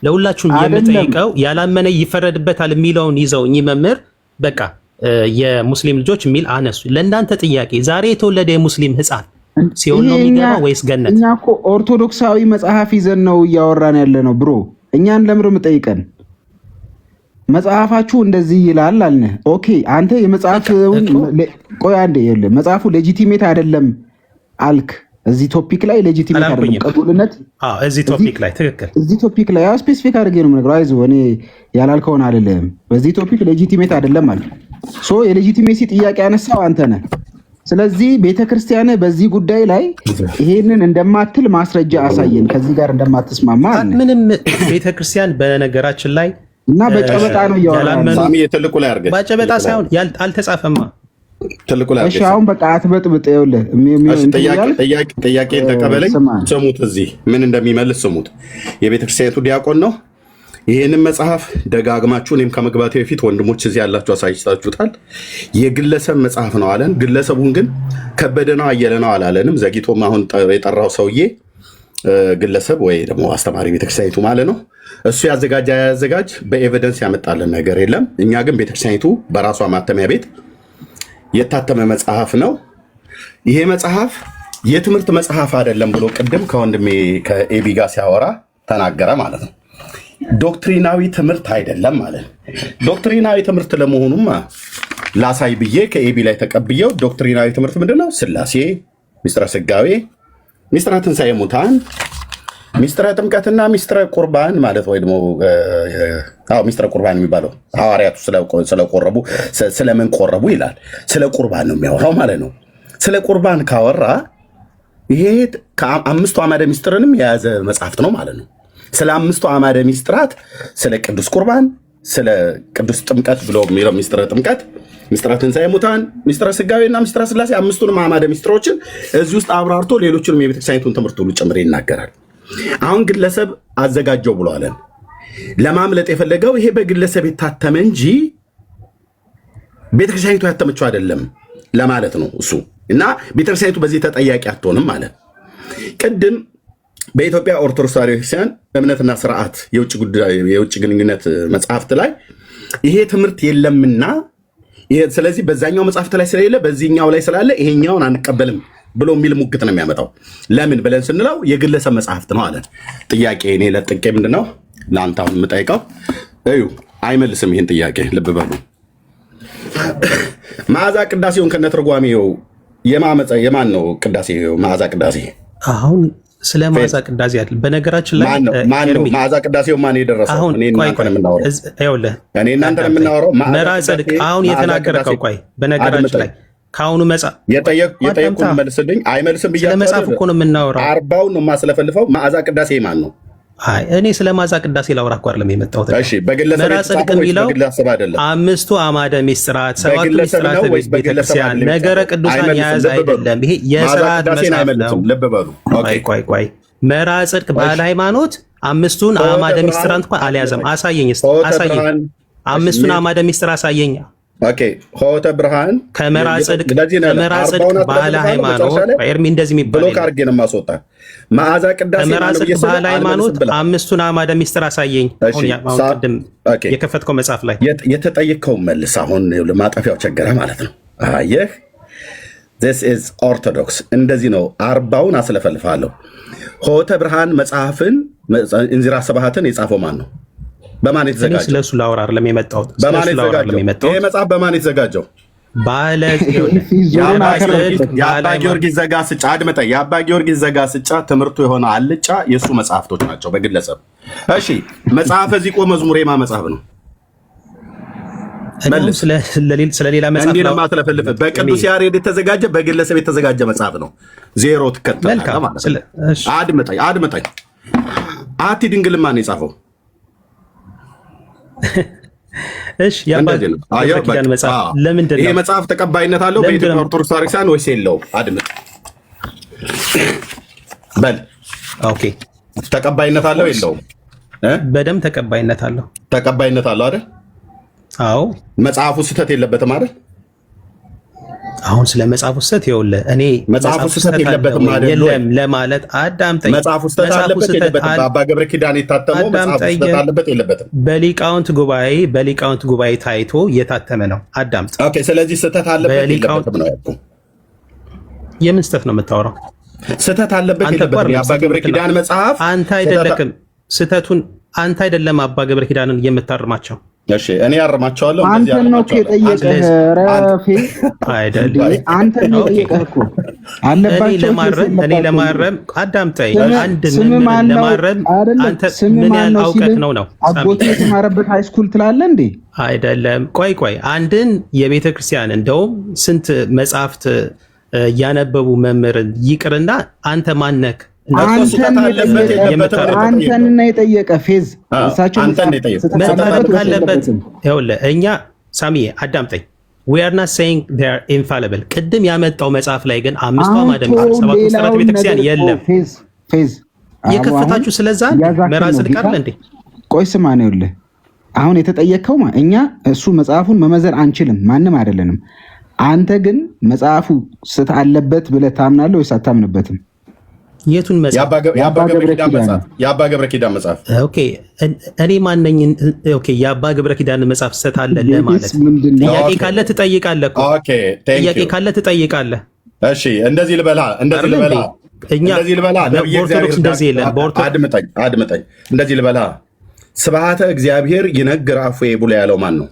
Speaker 8: ለሁላችሁም የምጠይቀው ያላመነ ይፈረድበታል የሚለውን ይዘው እኚህ መምህር በቃ የሙስሊም ልጆች የሚል አነሱ። ለእናንተ ጥያቄ ዛሬ የተወለደ የሙስሊም ህፃን ሲሆን ነው የሚገባ ወይስ ገነት?
Speaker 6: እኛ እኮ ኦርቶዶክሳዊ መጽሐፍ ይዘን ነው እያወራን ያለ ነው ብሮ። እኛን ለምር የምጠይቀን መጽሐፋችሁ እንደዚህ ይላል አልነ። ኦኬ አንተ የመጽሐፍ ቆይ አንዴ ይኸውልህ መጽሐፉ ሌጂቲሜት አይደለም አልክ። እዚህ ቶፒክ ላይ ሌጂቲሜት አይደለም ቀቡልነት።
Speaker 8: እዚህ ቶፒክ ላይ ትክክል።
Speaker 6: እዚህ ቶፒክ ላይ ያው ስፔሲፊክ አድርጌ ነው የምነግረው። አይዞህ እኔ ያላልከውን አይደለም። በዚህ ቶፒክ ሌጂቲሜት አይደለም አልክ። ሶ የሌጂቲሜሲ ጥያቄ ያነሳው አንተ ነህ። ስለዚህ ቤተክርስቲያን በዚህ ጉዳይ ላይ ይሄንን እንደማትል ማስረጃ አሳየን፣ ከዚህ ጋር እንደማትስማማ አለ።
Speaker 8: ምንም ቤተክርስቲያን በነገራችን ላይ
Speaker 6: እና በጨበጣ ነው ያወራን።
Speaker 9: ሳሚ የትልቁ ላይ አድርገህ
Speaker 8: በጨበጣ ሳይሆን አልተጻፈማ
Speaker 9: ትልቁ ላይ
Speaker 6: አድርገህ። እሺ አሁን በቃ አትበጥብጥ። ይኸውልህ ጥያቄን
Speaker 9: ተቀበለኝ። ስሙት፣ እዚህ ምን እንደሚመልስ ስሙት። የቤተክርስቲያኒቱ ዲያቆን ነው። ይህንን መጽሐፍ ደጋግማችሁ እኔም ከመግባቴ በፊት ወንድሞች እዚህ ያላችሁ አሳይታችሁታል። የግለሰብ መጽሐፍ ነው አለን። ግለሰቡን ግን ከበደ ነው አየለ ነው አላለንም። ዘግይቶም አሁን የጠራው ሰውዬ ግለሰብ ወይ ደግሞ አስተማሪ ቤተክርስቲያኒቱ ማለት ነው። እሱ ያዘጋጅ በኤቪደንስ ያመጣልን ነገር የለም። እኛ ግን ቤተክርስቲያኒቱ በራሷ ማተሚያ ቤት የታተመ መጽሐፍ ነው። ይሄ መጽሐፍ የትምህርት መጽሐፍ አይደለም ብሎ ቅድም ከወንድሜ ከኤቢ ጋር ሲያወራ ተናገረ ማለት ነው። ዶክትሪናዊ ትምህርት አይደለም ማለት ነው። ዶክትሪናዊ ትምህርት ለመሆኑማ ላሳይ ብዬ ከኤቢ ላይ ተቀብየው ዶክትሪናዊ ትምህርት ምንድነው? ስላሴ፣ ሚስጥረ ስጋዌ፣ ሚስጥረ ትንሣኤ ሙታን፣ ሚስጥረ ጥምቀትና ሚስጥረ ቁርባን ማለት ወይ ደግሞ ሚስጥረ ቁርባን የሚባለው ሐዋርያቱ ስለቆረቡ ስለምን ቆረቡ ይላል። ስለ ቁርባን ነው የሚያወራው ማለት ነው። ስለ ቁርባን ካወራ ይሄ ከአምስቱ አዕማደ ሚስጥርንም የያዘ መጽሐፍት ነው ማለት ነው። ስለ አምስቱ አዕማደ ሚስጥራት፣ ስለ ቅዱስ ቁርባን፣ ስለ ቅዱስ ጥምቀት ብሎ የሚለው ሚስጥረ ጥምቀት፣ ሚስጥረ ትንሣኤ ሙታን፣ ሚስጥረ ስጋዌና ሚስጥረ ስላሴ አምስቱንም አዕማደ ሚስጥሮችን እዚህ ውስጥ አብራርቶ ሌሎችንም የቤተክርስቲያኒቱን ትምህርት ሁሉ ጭምር ይናገራል። አሁን ግለሰብ አዘጋጀው ብሎ አለን። ለማምለጥ የፈለገው ይሄ በግለሰብ የታተመ እንጂ ቤተክርስቲያኒቱ ያተመችው አይደለም ለማለት ነው እሱ። እና ቤተክርስቲያኒቱ በዚህ ተጠያቂ አትሆንም ማለት ቅድም በኢትዮጵያ ኦርቶዶክስ ተዋሕዶ ቤተክርስቲያን እምነትና ስርዓት የውጭ ግንኙነት መጽሐፍት ላይ ይሄ ትምህርት የለምና ስለዚህ በዛኛው መጽሐፍት ላይ ስለሌለ በዚህኛው ላይ ስላለ ይሄኛውን አንቀበልም ብሎ የሚል ሙግት ነው የሚያመጣው። ለምን ብለን ስንለው የግለሰብ መጽሐፍት ነው አለን። ጥያቄ እኔ ለጥቄ ምንድነው ለአንተ አሁን የምጠይቀው እዩ፣ አይመልስም ይህን ጥያቄ። ልብ በሉ። መዓዛ ቅዳሴውን ከነትርጓሜው የማን ነው ቅዳሴ? መዓዛ ቅዳሴ
Speaker 8: አሁን ስለ መዓዛ ቅዳሴ አይደል? በነገራችን ላይ
Speaker 9: ማን ነው መዓዛ ቅዳሴው? ማን የደረሰው? እኔ እናንተ የምናወራው
Speaker 8: መራ ጽድቅ አሁን የተናገርከው። ቆይ በነገራችን ላይ ከአሁኑ መጽሐፍ
Speaker 9: የጠየቁን መልስልኝ። አይመልስም ብያለሁ።
Speaker 8: ስለ መጽሐፍ እኮ ነው የምናወራው።
Speaker 9: 40ውን ነው የማስለፈልፈው። መዓዛ ቅዳሴ ማን ነው?
Speaker 8: አይ እኔ ስለ መዓዛ ቅዳሴ ላውራ እኮ አይደለም የመጣሁት።
Speaker 9: እሺ በግለሰብ
Speaker 8: መራ ጽድቅ የሚለው አምስቱ አዕማደ ሚስጥራት፣ ሰባቱ ሚስጥራት ቤተክርስቲያን ነገረ ቅዱሳን የያዘ አይደለም። ይሄ የሥርዓት መጽሐፍ ነው።
Speaker 9: ልብ በሉ።
Speaker 8: ቆይ መራ ጽድቅ ባህል ሃይማኖት አምስቱን አዕማደ ሚስጥራት እንኳን አልያዘም። አሳየኝ እስኪ አሳየኝ። አምስቱን አዕማደ ሚስጥር አሳየኝ።
Speaker 9: ኦኬ ሆተ ብርሃን
Speaker 8: ከመራ ጽድቅ ባህል ሃይማኖት ኤርሚ እንደዚህ የሚባል
Speaker 9: ብሎክ አድርጌ ነው የማስወጣ። መዓዛ ቅዳሴ
Speaker 8: ከመራ ጽድቅ ባህል ሃይማኖት አምስቱን አዕማደ ሚስጥር አሳየኝ። ቅድም የከፈትከው መጽሐፍ ላይ
Speaker 9: የተጠየቅከው መልስ። አሁን ማጠፊያው ቸገረ ማለት ነው። አየህ this is ኦርቶዶክስ እንደዚህ ነው። 40ውን አስለፈልፋለሁ። ሆተ ብርሃን መጽሐፍን እንዚራ ሰባሃትን የጻፈው ማን ነው? በማን የተዘጋጀው?
Speaker 8: ስለሱ ላወራ አይደለም የመጣሁት።
Speaker 9: ይሄ መጽሐፍ በማን የተዘጋጀው? የአባ ጊዮርጊስ ዘጋስጫ አድምጠኝ። የአባ ጊዮርጊስ ዘጋስጫ ትምህርቱ የሆነ አልጫ የእሱ መጽሐፍቶች ናቸው በግለሰብ። እሺ መጽሐፈ ዚቆ መዝሙር የማ መጽሐፍ ነው?
Speaker 8: መልስ ስለሌላ መጽሐፍ
Speaker 9: እንዲህ ነው ማትለፈልፍ። በቅዱስ ያሬድ የተዘጋጀ በግለሰብ የተዘጋጀ መጽሐፍ ነው። ዜሮ ትከተላለህ ማለት ነው። አድምጠኝ። አቲ ድንግል ማን የጻፈው?
Speaker 8: እሺ የአባ ገብረ ኪዳን መጽሐፍ ለምንድን ነው?
Speaker 9: ይሄ መጽሐፍ ተቀባይነት አለው በኢትዮጵያ ኦርቶዶክስ ተዋሕዶ ወይስ የለውም? አድምጥ በል።
Speaker 8: ኦኬ
Speaker 9: ተቀባይነት አለው የለውም?
Speaker 8: በደምብ ተቀባይነት አለው።
Speaker 9: ተቀባይነት አለው አይደል?
Speaker 8: አዎ።
Speaker 9: መጽሐፉ ስህተት የለበትም አይደል?
Speaker 8: አሁን ስለ መጽሐፉ ስህተት ይኸውልህ፣ እኔ
Speaker 9: መጽሐፉ ስህተት የለበትም አይደል?
Speaker 8: የለም ለማለት አዳምጠኝ።
Speaker 9: መጽሐፉ ስህተት አለበት የለበትም? በአባ ገብረ ኪዳን የታተመው መጽሐፉ ስህተት አለበት የለበትም?
Speaker 8: በሊቃውንት ጉባኤ ታይቶ የታተመ ነው። አዳምጥ።
Speaker 9: ኦኬ። ስለዚህ ስህተት አለበት የለበትም ነው ያልኩህ።
Speaker 8: የምን ስህተት ነው የምታወራው?
Speaker 9: ስህተት አለበት የለበትም? የአባ ገብረ ኪዳን መጽሐፍ
Speaker 8: አንተ አይደለክም ስህተቱን፣ አንተ አይደለም አባ ገብረ ኪዳንን የምታርማቸው።
Speaker 9: እሺ እኔ ያርማቸዋለሁ።
Speaker 6: አንተን ነው የጠየቀህ። ረፌ
Speaker 8: አይደለም
Speaker 6: አንተን ነው የጠየቀህ እኮ አለባቸው።
Speaker 8: እኔ ለማረም አዳምጠኝ። አንድ ምን ለማረም አንተ ምን ያህል አውቀህ ነው
Speaker 6: አጎቴ የተማረበት ሃይስኩል ትላለህ እንዴ?
Speaker 8: አይደለም። ቆይ አንድን የቤተ ክርስቲያን እንደውም ስንት መጽሐፍት ያነበቡ መምህርን ይቅርና አንተ ማነክ?
Speaker 6: አንተን ነው የጠየቀ ፌዝ እሳቸው
Speaker 8: መታረም ካለበት ይኸውልህ፣ እኛ ሳሚዬ አዳምጠኝ። we are not saying they are infallible። ቅድም ያመጣው መጽሐፍ ላይ ግን አምስቱ አዕማደ ምስጢር ሰባቱ ምስጢራት ቤተክርስቲያን የለም።
Speaker 6: ፌዝ
Speaker 8: የከፈታችሁ ስለዛ መራጽ ልቀርል እንዴ?
Speaker 6: ቆይ ስማ ነው ይኸውልህ፣ አሁን የተጠየቀው እኛ እሱ መጽሐፉን መመዘን አንችልም፣ ማንም አይደለንም። አንተ ግን መጽሐፉ ስህተት አለበት ብለህ ታምናለህ ወይስ አታምንበትም?
Speaker 8: የቱን መጽሐፍ?
Speaker 9: የአባ ገብረ ኪዳን መጽሐፍ።
Speaker 8: ኦኬ እኔ ማነኝ? ኦኬ የአባ ገብረ ኪዳን መጽሐፍ ስህተት አለ ለማለት ጥያቄ ካለ ትጠይቃለህ እኮ። ኦኬ ጥያቄ ካለ ትጠይቃለህ።
Speaker 9: እሺ እንደዚህ ልበላ
Speaker 8: እኛ በኦርቶዶክስ እንደዚህ የለን።
Speaker 9: አድምጠኝ። እንደዚህ ልበላ። ስብሐተ እግዚአብሔር ይነግር አፉዬ ብሎ ያለው ማን ነው?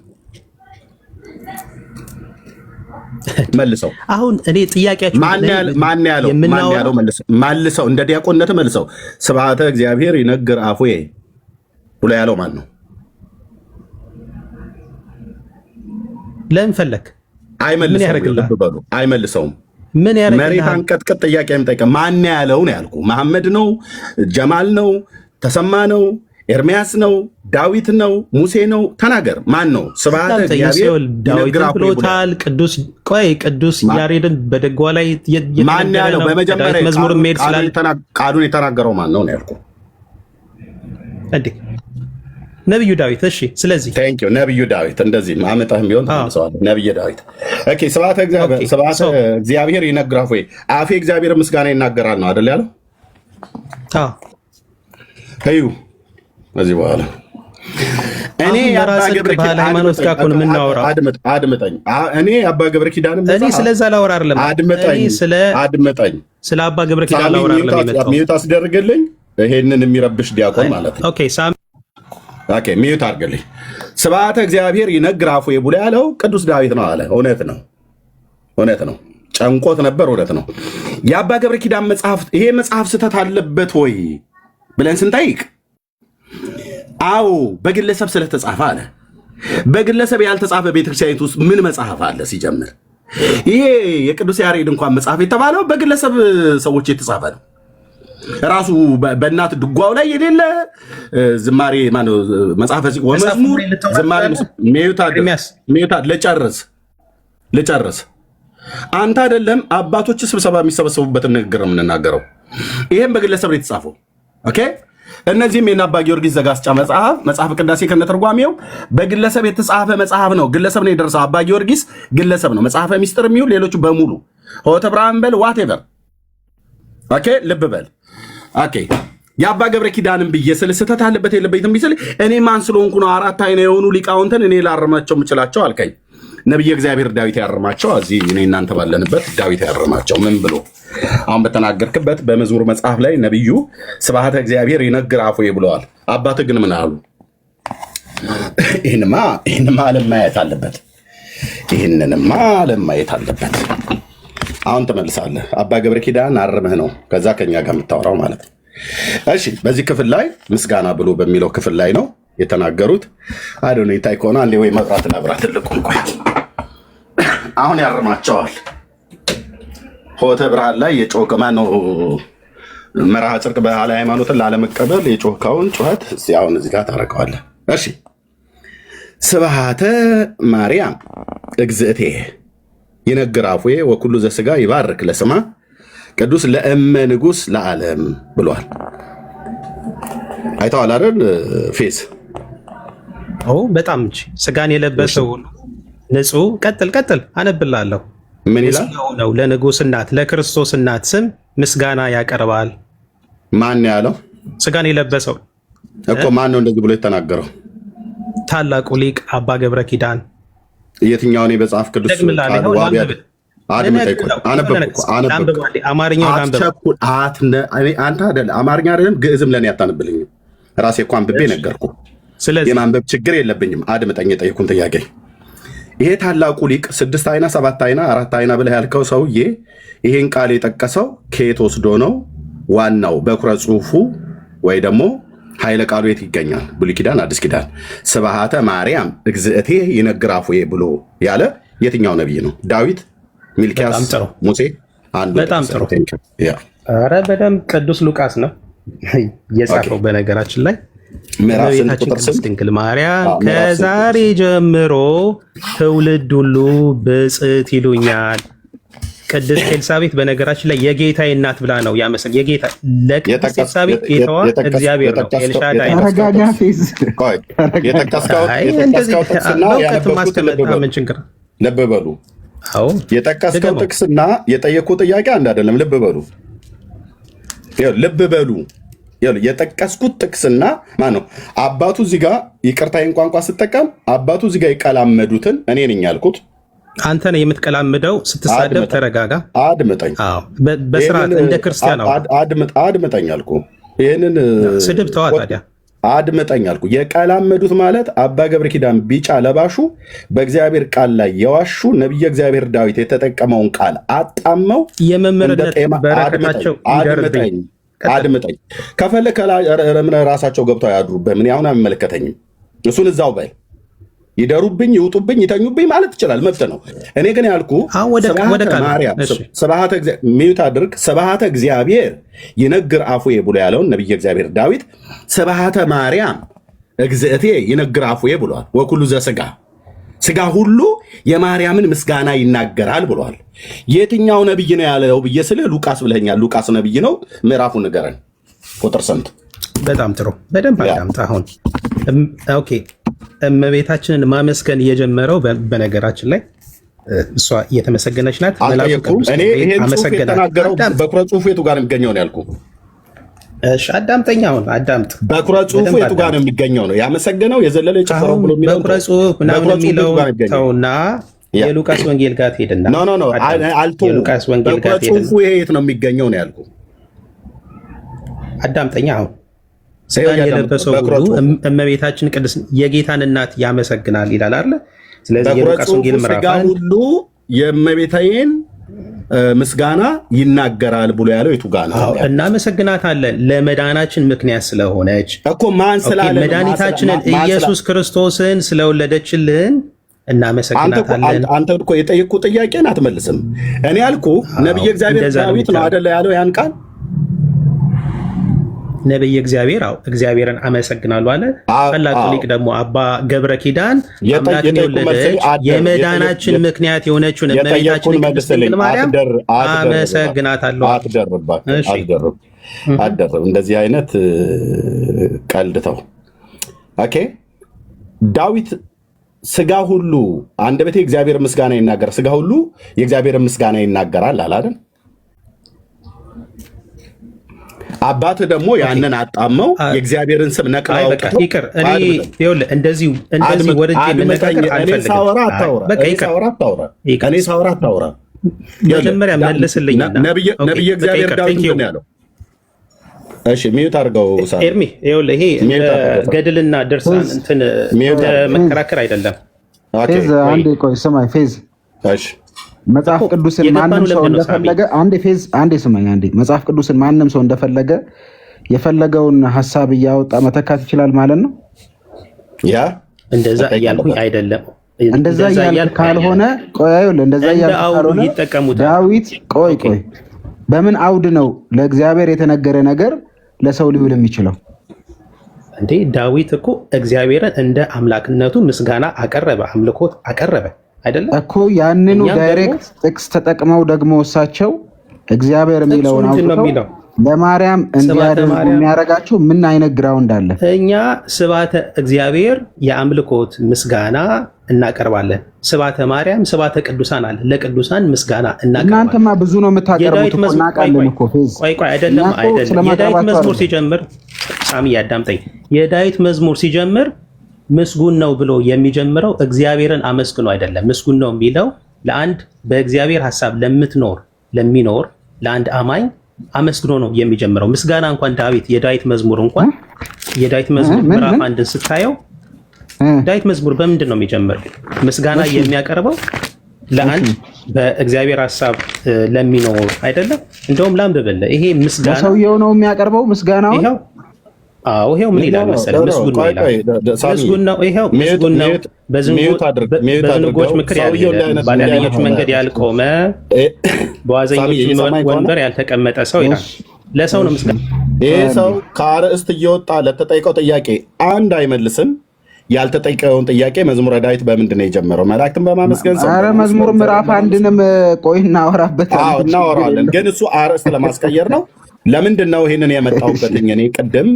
Speaker 9: መልሰው።
Speaker 8: አሁን እኔ ጥያቄያችሁ
Speaker 9: ማን ያለው መልሰው፣ እንደ ዲያቆንነት መልሰው። ስብሐተ እግዚአብሔር ይነግር አፉዬ ብሎ ያለው ማን ነው?
Speaker 8: ለምን ፈለክ?
Speaker 9: አይመልሰውም።
Speaker 8: ምን ያደርግልሃል?
Speaker 9: መሬት አንቀጥቅጥ ጥያቄ የምጠይቀህ ማን ያለው ነው ያልኩህ። መሐመድ ነው? ጀማል ነው? ተሰማ ነው? ኤርሚያስ ነው? ዳዊት ነው? ሙሴ ነው? ተናገር። ማን ነው? ስብሐተ እግዚአብሔር
Speaker 8: ዳዊትን ብሎታል። ቅዱስ ያሬድን በደጓ ላይ
Speaker 9: ማን ያለው? በመጀመሪያ መዝሙር ሄድ ስላል ቃሉን የተናገረው ማን ነው ነው ያልኩህ
Speaker 8: እንዴ? ነብዩ ዳዊት። እሺ ስለዚህ
Speaker 9: ቴንክ ዩ ነብዩ ዳዊት። እንደዚህ አመጣህም ቢሆን ተመልሰዋል። ነብዩ ዳዊት። ኦኬ ስብሐተ እግዚአብሔር ይነግር አፉዬ፣ አፌ እግዚአብሔር ምስጋና ይናገራል ነው አይደል ያለው?
Speaker 8: አዎ
Speaker 9: እዩ ከዚህ በኋላ እኔ የአባ ገብረ ኪዳን
Speaker 8: ሃይማኖት ጋር እኮ ነው የምናወራው።
Speaker 9: አድምጠኝ። እኔ የአባ ገብረ ኪዳን
Speaker 8: እኔ ስለዛ ላወራ አይደለም።
Speaker 9: አድምጠኝ።
Speaker 8: ስለ አባ ገብረ ኪዳን ላወራ አይደለም የመጣው።
Speaker 9: ሚዩት አስደርግልኝ። ይሄንን የሚረብሽ ዲያቆን ማለት ነው። ኦኬ ሚዩት አድርግልኝ። ስብሐተ እግዚአብሔር ይነግር አፉዬ ብሎ ያለው ቅዱስ ዳዊት ነው አለ። እውነት ነው። ጨንቆት ነበር። እውነት ነው። የአባ ገብረ ኪዳን መጽሐፍ፣ ይሄ መጽሐፍ ስህተት አለበት ወይ ብለን ስንጠይቅ አዎ በግለሰብ ስለተጻፈ አለ። በግለሰብ ያልተጻፈ ቤተክርስቲያኒት ውስጥ ምን መጽሐፍ አለ? ሲጀምር ይሄ የቅዱስ ያሬድ እንኳን መጽሐፍ የተባለው በግለሰብ ሰዎች የተጻፈ ነው። ራሱ በእናት ድጓው ላይ የሌለ ዝማሬ ማነው መጽሐፈ ወመዝሙር ዝማሬ ሚዩት ልጨርስ። አንተ አይደለም አባቶች ስብሰባ የሚሰበሰቡበትን ንግግር ነው የምንናገረው። ይሄም በግለሰብ ነው የተጻፈው። ኦኬ እነዚህም የእነ አባ ጊዮርጊስ ዘጋስጫ መጽሐፍ ቅዳሴ ከነተርጓሜው በግለሰብ የተጻፈ መጽሐፍ ነው። ግለሰብ ነው የደረሰው። አባ ጊዮርጊስ ግለሰብ ነው። መጽሐፈ ሚስጥር የሚሆን ሌሎቹ በሙሉ ሆተ ብርሃን በል ዋቴቨር። ኦኬ ልብ በል። ኦኬ የአባ ገብረ ኪዳንን ብዬ ስለ ስህተት አለበት የለበትም ቢስል እኔ ማን ስለሆንኩ ነው? አራት አይነ የሆኑ ሊቃውንትን እኔ ላርማቸው የምችላቸው አልከኝ። ነቢየ እግዚአብሔር ዳዊት ያርማቸው። እዚህ እኔ እናንተ ባለንበት ዳዊት ያርማቸው። ምን ብሎ አሁን በተናገርክበት በመዝሙር መጽሐፍ ላይ ነቢዩ ስብሐተ እግዚአብሔር ይነግር አፉዬ ብለዋል። አባትህ ግን ምን አሉ? ይህንማ ዓለም ማየት አለበት። ይህንንማ ዓለም ማየት አለበት። አሁን ትመልሳለህ። አባ ገብረ ኪዳን አርመህ ነው ከዛ ከኛ ጋር የምታወራው ማለት ነው። እሺ በዚህ ክፍል ላይ ምስጋና ብሎ በሚለው ክፍል ላይ ነው የተናገሩት አዶነ ይታይ ከሆነ አንዴ ወይ መብራት ላብራ ትልቁን ቆይ አሁን ያርማቸዋል። ሆተ ብርሃን ላይ የጮኸ ማነው መርሃ ጽድቅ ባህላዊ ሃይማኖትን ላለመቀበል የጮኸውን ጩኸት አሁን እዚህ ጋር ታረቀዋለህ። እሺ ስብሐተ ማርያም እግዝእቴ ይነግር አፉዬ ወኩሉ ዘሥጋ ይባርክ ለስማ ቅዱስ ለእመ ንጉሥ ለዓለም ብሏል። አይተዋል አይደል ፌስ?
Speaker 8: በጣም እንጂ ስጋን የለበሰው ንጹሕ ቀጥል አነብላለሁ።
Speaker 9: ምን ይላል
Speaker 8: ነው? ለንጉሥ እናት ለክርስቶስ እናት ስም ምስጋና ያቀርባል።
Speaker 9: ማን ያለው?
Speaker 8: ስጋን የለበሰው
Speaker 9: እኮ ማን ነው እንደዚህ ብሎ የተናገረው?
Speaker 8: ታላቁ ሊቅ አባ ገብረ ኪዳን።
Speaker 9: የትኛውን የመጽሐፍ ቅዱስ አንተ አይደል አማርኛ አይደለም ግዕዝም ለኔ አታነብልኝም። ራሴ እኮ አንብቤ ነገርኩ። የማንበብ ችግር የለብኝም። አድምጠኝ የጠየኩን ጥያቄ። ይሄ ታላቁ ሊቅ 6 አይና 7 አይና 4 አይና ብለህ ያልከው ሰውዬ ይሄን ቃል የጠቀሰው ከየት ወስዶ ነው? ዋናው በኩረ ጽሑፉ ወይ ደግሞ ኃይለ ቃሉ የት ይገኛል? ብሉይ ኪዳን፣ አዲስ ኪዳን። ስብሐተ ማርያም እግዝእቴ ይነግር አፉዬ ብሎ ያለ የትኛው ነቢይ ነው? ዳዊት፣ ሚልኪያስ፣ ሙሴ? አንዱ
Speaker 8: በጣም ጥሩ። ኧረ በደንብ ቅዱስ ሉቃስ ነው የጻፈው። በነገራችን ላይ እመቤታችን ቅድስት ድንግል ማርያም ከዛሬ ጀምሮ ትውልድ ሁሉ ብፅዕት ይሉኛል። ቅድስት ኤልሳቤጥ በነገራችን ላይ የጌታዬ እናት ብላ ነው ያመሰል የጌታ ለቅድስት ኤልሳቤጥ ጌታዋ እግዚአብሔር ነው። ኤልሻዳይ
Speaker 9: ልብ በሉ። የጠቀስከው ጥቅስና የጠየቁ ጥያቄ አንድ አይደለም። ልብ በሉ። የጠቀስኩት ጥቅስና ማነው አባቱ እዚህ ጋር ይቅርታዬን ቋንቋ ስጠቀም አባቱ እዚህ ጋር ይቀላመዱትን እኔ ነኝ ያልኩት።
Speaker 8: አንተ ነህ የምትቀላምደው። ስትሳደብ ተረጋጋ፣
Speaker 9: አድምጠኝ።
Speaker 8: በስርዓት እንደ ክርስቲያን
Speaker 9: አድምጠኝ አልኩ። ይህንን
Speaker 8: ስድብ ተዋ ታዲያ።
Speaker 9: አድምጠኝ አልኩ። የቀላመዱት ማለት አባ ገብረ ኪዳን ቢጫ ለባሹ በእግዚአብሔር ቃል ላይ የዋሹ ነቢየ እግዚአብሔር ዳዊት የተጠቀመውን ቃል አጣመው
Speaker 8: የመምህርነት በረከታቸው ይደርብኝ።
Speaker 9: አድምጠኝ። ከፈለክ ራሳቸው ገብተው ያድሩበት። ምን አሁን አይመለከተኝም። እሱን እዛው በል። ይደሩብኝ፣ ይውጡብኝ፣ ይተኙብኝ ማለት ይችላል፣ መብት ነው። እኔ ግን ያልኩ ስብሐተ እግዚአብሔር ይነግር አፉዬ ብሎ ያለውን ነቢየ እግዚአብሔር ዳዊት ስብሐተ ማርያም እግዝእቴ ይነግር አፉዬ ብሏል። ወኩሉ ዘሥጋ ስጋ ሁሉ የማርያምን ምስጋና ይናገራል ብሏል። የትኛው ነቢይ ነው ያለው ብዬ ስለ ሉቃስ ብለኛል። ሉቃስ ነቢይ ነው። ምዕራፉን ንገረን፣ ቁጥር ስንት?
Speaker 8: በጣም ጥሩ፣ በደንብ አዳምጥ። አሁን ኦኬ፣ እመቤታችንን ማመስገን የጀመረው በነገራችን ላይ እሷ እየተመሰገነች ናት።
Speaker 9: እኔ ይሄን ጽሑፍ የተናገረው በኩረ ጽሑፉ የቱ ጋር የሚገኘው ነው ያልኩ።
Speaker 8: እሺ አዳምጠኝ፣ አሁን አዳምጥ።
Speaker 9: በኩረ ጽሑፉ የቱ ጋር ነው የሚገኘው ነው ያመሰገነው የዘለለ የጨፈረው ብሎ የሚለው
Speaker 8: በኩረ ጽሑፍ ምናምን የሚለው ተውና የሉቃስ ወንጌል ጋር ትሄድና
Speaker 9: ኖ አልቶ
Speaker 8: የሉቃስ ወንጌል ጋር
Speaker 9: በኩረ ጽሑፉ ይሄ የት ነው የሚገኘው ነው ያልኩ።
Speaker 8: አዳምጠኝ አሁን ስጋን የለበሰው ሁሉ እመቤታችን ቅድስት የጌታን እናት ያመሰግናል ይላል አይደል? ስለዚህ የሉቃስ ወንጌል ምዕራፍ
Speaker 9: ሁሉ የእመቤታዬን ምስጋና ይናገራል ብሎ ያለው የቱ ጋር ነው?
Speaker 8: እናመሰግናታለን ለመዳናችን ምክንያት ስለሆነች
Speaker 9: እኮ ማን ስላለ
Speaker 8: መድኃኒታችንን ኢየሱስ ክርስቶስን ስለወለደችልን እናመሰግናታለን።
Speaker 9: አንተ እኮ የጠየቅኩ ጥያቄን አትመልስም። እኔ ያልኩ ነቢየ እግዚአብሔር ዳዊት ነው አይደለ ያለው ያን ቃል
Speaker 8: ነቢየ እግዚአብሔር እግዚአብሔርን አመሰግናለሁ አለ። ታላቁ ሊቅ ደግሞ አባ ገብረ ኪዳን አምላክን የወለደች የመዳናችን ምክንያት የሆነችውን እመቤታችን ቅድስት ድንግል ማርያም አመሰግናታለሁ።
Speaker 9: አትደርብ እንደዚህ አይነት ቀልድተው። ኦኬ ዳዊት ስጋ ሁሉ አንደበቴ እግዚአብሔር ምስጋና ይናገር፣ ስጋ ሁሉ የእግዚአብሔር ምስጋና ይናገራል አለ አይደል? አባት ደግሞ ያንን አጣመው የእግዚአብሔርን ስም ነቅለው አውጥተው
Speaker 8: ይቅር። እንደዚህ ወደጄ መነጋገር አልፈልግም።
Speaker 9: እኔ ሳወራ አታውራ።
Speaker 8: መጀመሪያ መልስልኝ።
Speaker 9: ነቢየ እግዚአብሔር ዳዊት ነው ያለው። እሺ ሚዩት አድርገው
Speaker 8: ኤርሚ። ይሄ ገድልና ድርሳን እንትን መከራከር አይደለም።
Speaker 6: አንዴ ቆይ ስማኝ ፌዝ።
Speaker 9: እሺ
Speaker 6: መጽሐፍ ቅዱስን ማንም ሰው እንደፈለገ አንዴ ስማኝ አንዴ። መጽሐፍ ቅዱስን ማንም ሰው እንደፈለገ የፈለገውን ሀሳብ እያወጣ መተካት ይችላል ማለት ነው?
Speaker 9: ያ
Speaker 8: እንደዛ እያልኩኝ አይደለም።
Speaker 6: እንደዛ እያልክ ካልሆነ እንደዛ እያልክ ካልሆነ
Speaker 8: ይጠቀሙታል።
Speaker 6: ዳዊት ቆይ በምን አውድ ነው ለእግዚአብሔር የተነገረ ነገር ለሰው ሊውል የሚችለው?
Speaker 8: እንዴ ዳዊት እኮ እግዚአብሔርን እንደ አምላክነቱ ምስጋና አቀረበ፣ አምልኮት አቀረበ አይደለም
Speaker 6: እኮ። ያንኑ ዳይሬክት ጥቅስ ተጠቅመው ደግሞ እሳቸው እግዚአብሔር የሚለውን አውጥተው ለማርያም እንዲያደርጉ የሚያደርጋቸው ምን አይነት ግራውንድ አለ?
Speaker 8: እኛ ስባተ እግዚአብሔር የአምልኮት ምስጋና እናቀርባለን። ስባተ ማርያም፣ ስባተ ቅዱሳን አለ። ለቅዱሳን ምስጋና እናቀርባለን።
Speaker 6: እናንተማ ብዙ ነው የምታቀርቡት እኮ እናውቃለን እኮ።
Speaker 8: ቆይ አይደለም። የዳዊት መዝሙር ሲጀምር ሳሚ ያዳምጠኝ። የዳዊት መዝሙር ሲጀምር ምስጉን ነው ብሎ የሚጀምረው እግዚአብሔርን አመስግኖ አይደለም። ምስጉን ነው የሚለው ለአንድ በእግዚአብሔር ሐሳብ ለሚኖር ለአንድ አማኝ አመስግኖ ነው የሚጀምረው። ምስጋና እንኳን የዳዊት መዝሙር ምዕራፍ 1 ስታየው ዳዊት መዝሙር በምንድን ነው የሚጀምረው? ምስጋና የሚያቀርበው ለአንድ በእግዚአብሔር ሐሳብ ለሚኖር አይደለም። እንደውም ላንብብልህ። ይሄ ምስጋና
Speaker 6: ሰውየው ነው የሚያቀርበው ምስጋናው።
Speaker 8: ይሄው ምን ይላል መሰለህ? ምስጉን ነው ይላል። ምስጉን ነው በዝንጎች ምክር ያልሄደ፣ በኃጢአተኞች መንገድ ያልቆመ፣ በዋዘኞች ወንበር ያልተቀመጠ ሰው ይላል። ለሰው ነው ምስጋና።
Speaker 9: ይሄ ሰው ከአርዕስት እየወጣ ለተጠይቀው ጥያቄ አንድ አይመልስም። ያልተጠይቀውን ጥያቄ መዝሙረ ዳዊት በምንድን ነው የጀመረው? መላእክትን በማመስገን ሰው።
Speaker 6: ኧረ መዝሙር ምዕራፍ 1ንም ቆይ እናወራበታለን።
Speaker 9: እናወራለን፣ ግን እሱ አርዕስት ለማስቀየር ነው። ለምንድን ነው ይሄንን የመጣሁበትኝ? እኔ ቅድም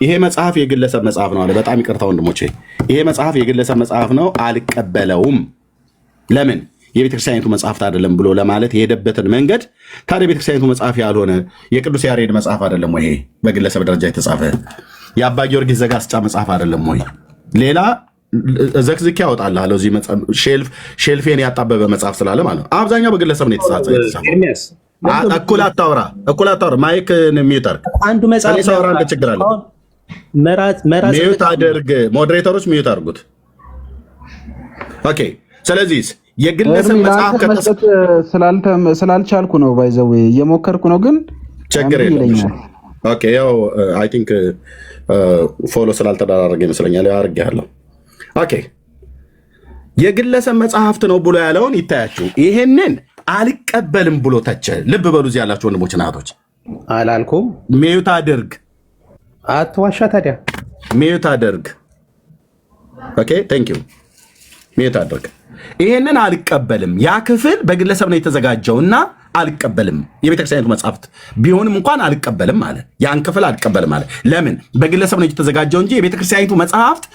Speaker 9: ይሄ መጽሐፍ የግለሰብ መጽሐፍ ነው አለ። በጣም ይቅርታ ወንድሞቼ፣ ይሄ መጽሐፍ የግለሰብ መጽሐፍ ነው፣ አልቀበለውም። ለምን የቤተክርስቲያኒቱ መጽሐፍት አይደለም ብሎ ለማለት የሄደበትን መንገድ። ታዲያ ቤተክርስቲያኒቱ መጽሐፍ ያልሆነ የቅዱስ ያሬድ መጽሐፍ አይደለም ወይ? በግለሰብ ደረጃ የተጻፈ የአባ ጊዮርጊስ ዘጋስጫ መጽሐፍ አይደለም ወይ? ሌላ ዘክዝኪ ያወጣልሃለሁ። እዚህ ሼልፌን ያጣበበ መጽሐፍ ስላለ ማለት ነው። አብዛኛው በግለሰብ ነው የተጻፈ። እኩል አታውራ። ማይክ ሚዩተር
Speaker 8: አንዱ መጽሐፍ
Speaker 9: ሳውራ እንደ ችግር አለ። ሚዩት አድርግ። ሞዴሬተሮች ሚዩት አድርጉት። ኦኬ። ስለዚህ የግለሰብ መጽሐፍ
Speaker 6: ስላልቻልኩ ነው ባይዘው እየሞከርኩ ነው፣ ግን
Speaker 9: ችግር የለም። ኦኬ። ያው አይ ቲንክ ፎሎ ስላልተደራረገ ይመስለኛል አድርጌያለሁ። ኦኬ። የግለሰብ መጽሐፍት ነው ብሎ ያለውን ይታያችሁ። ይሄንን አልቀበልም ብሎ ተቸ። ልብ በሉ እዚህ ያላችሁ ወንድሞች እና እህቶች፣
Speaker 8: አላልኩም።
Speaker 9: ሚዩት አድርግ።
Speaker 8: አትዋሻ ታዲያ።
Speaker 9: ሚዩት አድርግ። ኦኬ ቴንክ ዩ። ሚዩት አድርግ። ይሄንን አልቀበልም። ያ ክፍል በግለሰብ ነው የተዘጋጀውና አልቀበልም። የቤተክርስቲያኒቱ መጽሐፍት ቢሆንም እንኳን አልቀበልም አለ። ያን ክፍል አልቀበልም አለ። ለምን? በግለሰብ ነው የተዘጋጀው እንጂ የቤተክርስቲያኒቱ መጽሐፍት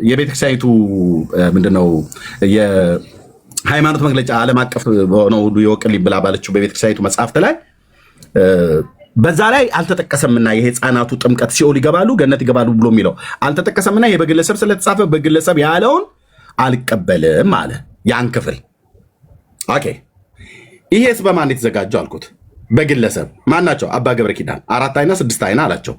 Speaker 9: የቤተክርስቲያኒቱ ምንድነው የሃይማኖት መግለጫ ዓለም አቀፍ በሆነው ሁሉ ይወቅልኝ ብላ ባለችው በቤተክርስቲያኒቱ መጽሐፍት ላይ በዛ ላይ አልተጠቀሰምና የህፃናቱ ጥምቀት ሲኦል ይገባሉ ገነት ይገባሉ ብሎ የሚለው አልተጠቀሰምና ይሄ በግለሰብ ስለተጻፈ በግለሰብ ያለውን አልቀበልም አለ። ያን ክፍል ኦኬ። ይሄስ በማን የተዘጋጀው አልኩት? በግለሰብ ማናቸው? አባ ገብረ ኪዳን 4 አይና 6 አይና አላቸው።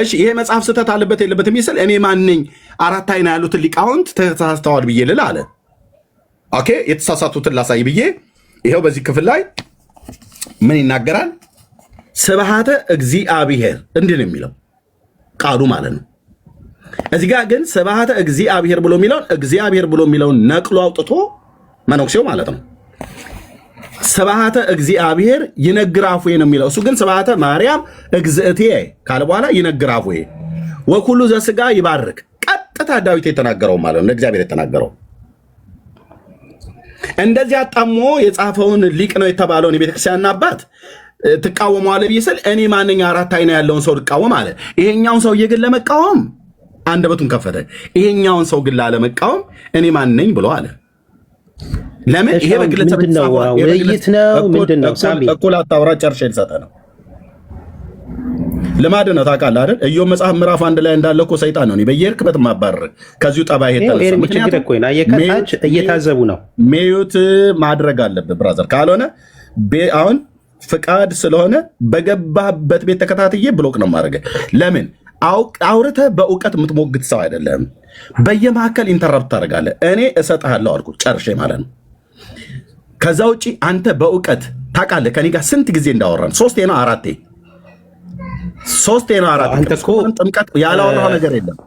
Speaker 9: እሺ ይሄ መጽሐፍ ስህተት አለበት የለበትም ይስል እኔ ማንኝ 4 አይና ያሉትን ሊቃውንት ተሳስተዋል ብዬ ልል አለ። ኦኬ የተሳሳቱትን ላሳይ ብዬ ይሄው በዚህ ክፍል ላይ ምን ይናገራል? ስብሐተ እግዚአብሔር እንዲህ ነው የሚለው ቃሉ ማለት ነው። እዚህ ጋር ግን ስብሐተ እግዚአብሔር ብሎ የሚለውን እግዚአብሔር ብሎ የሚለውን ነቅሎ አውጥቶ መነኩሴው ማለት ነው ስብሐተ እግዚአብሔር ይነግር አፉዬ ነው የሚለው። እሱ ግን ስብሐተ ማርያም እግዝእቴ ካለ በኋላ ይነግር አፉዬ ወኩሉ ዘስጋ ይባርክ። ቀጥታ ዳዊት የተናገረው ማለት ነው፣ እግዚአብሔር የተናገረው። እንደዚህ አጣሞ የጻፈውን ሊቅ ነው የተባለውን የቤተክርስቲያን አባት ትቃወመዋለህ ብዬ ስል እኔ ማንኛ 4 አይና ያለውን ሰው ልቃወም አለ። ይሄኛውን ሰውዬ ግን ለመቃወም አንደበቱን ከፈተ። ይሄኛውን ሰው ግን ላለመቃወም እኔ ማን ነኝ ብሎ አለ። ለምን? ይሄ በግለሰብ
Speaker 8: ነው ውይይት ነው ምንድን ነው? ሳሚ
Speaker 9: እኩል አታውራ። ጨርሼ ልሰጠህ ነው። ልማድ ነው ታውቃለህ አይደል? ኢዮብ መጽሐፍ ምዕራፍ 1 ላይ እንዳለ እኮ ሰይጣን ነው በየርክበት ማባረር ከዚሁ ጠባይ የተነሳ
Speaker 8: ምክንያቱም እኮ ነው አየከታች እየታዘቡ ነው።
Speaker 9: ሚዩት ማድረግ አለብህ ብራዘር። ካልሆነ አሁን ፍቃድ ስለሆነ በገባበት ቤት ተከታትዬ ብሎክ ነው ማድረግ። ለምን? አውርተህ በእውቀት የምትሞግት ሰው አይደለም። በየመካከል ኢንተራፕት ታደርጋለህ። እኔ እሰጥሃለሁ አልኩት ጨርሼ ማለት ነው። ከዛ ውጭ አንተ በእውቀት ታውቃለህ ከኔ ጋር ስንት ጊዜ እንዳወራን 3 ነው 4 ጥምቀት ያላወራው ነገር የለም።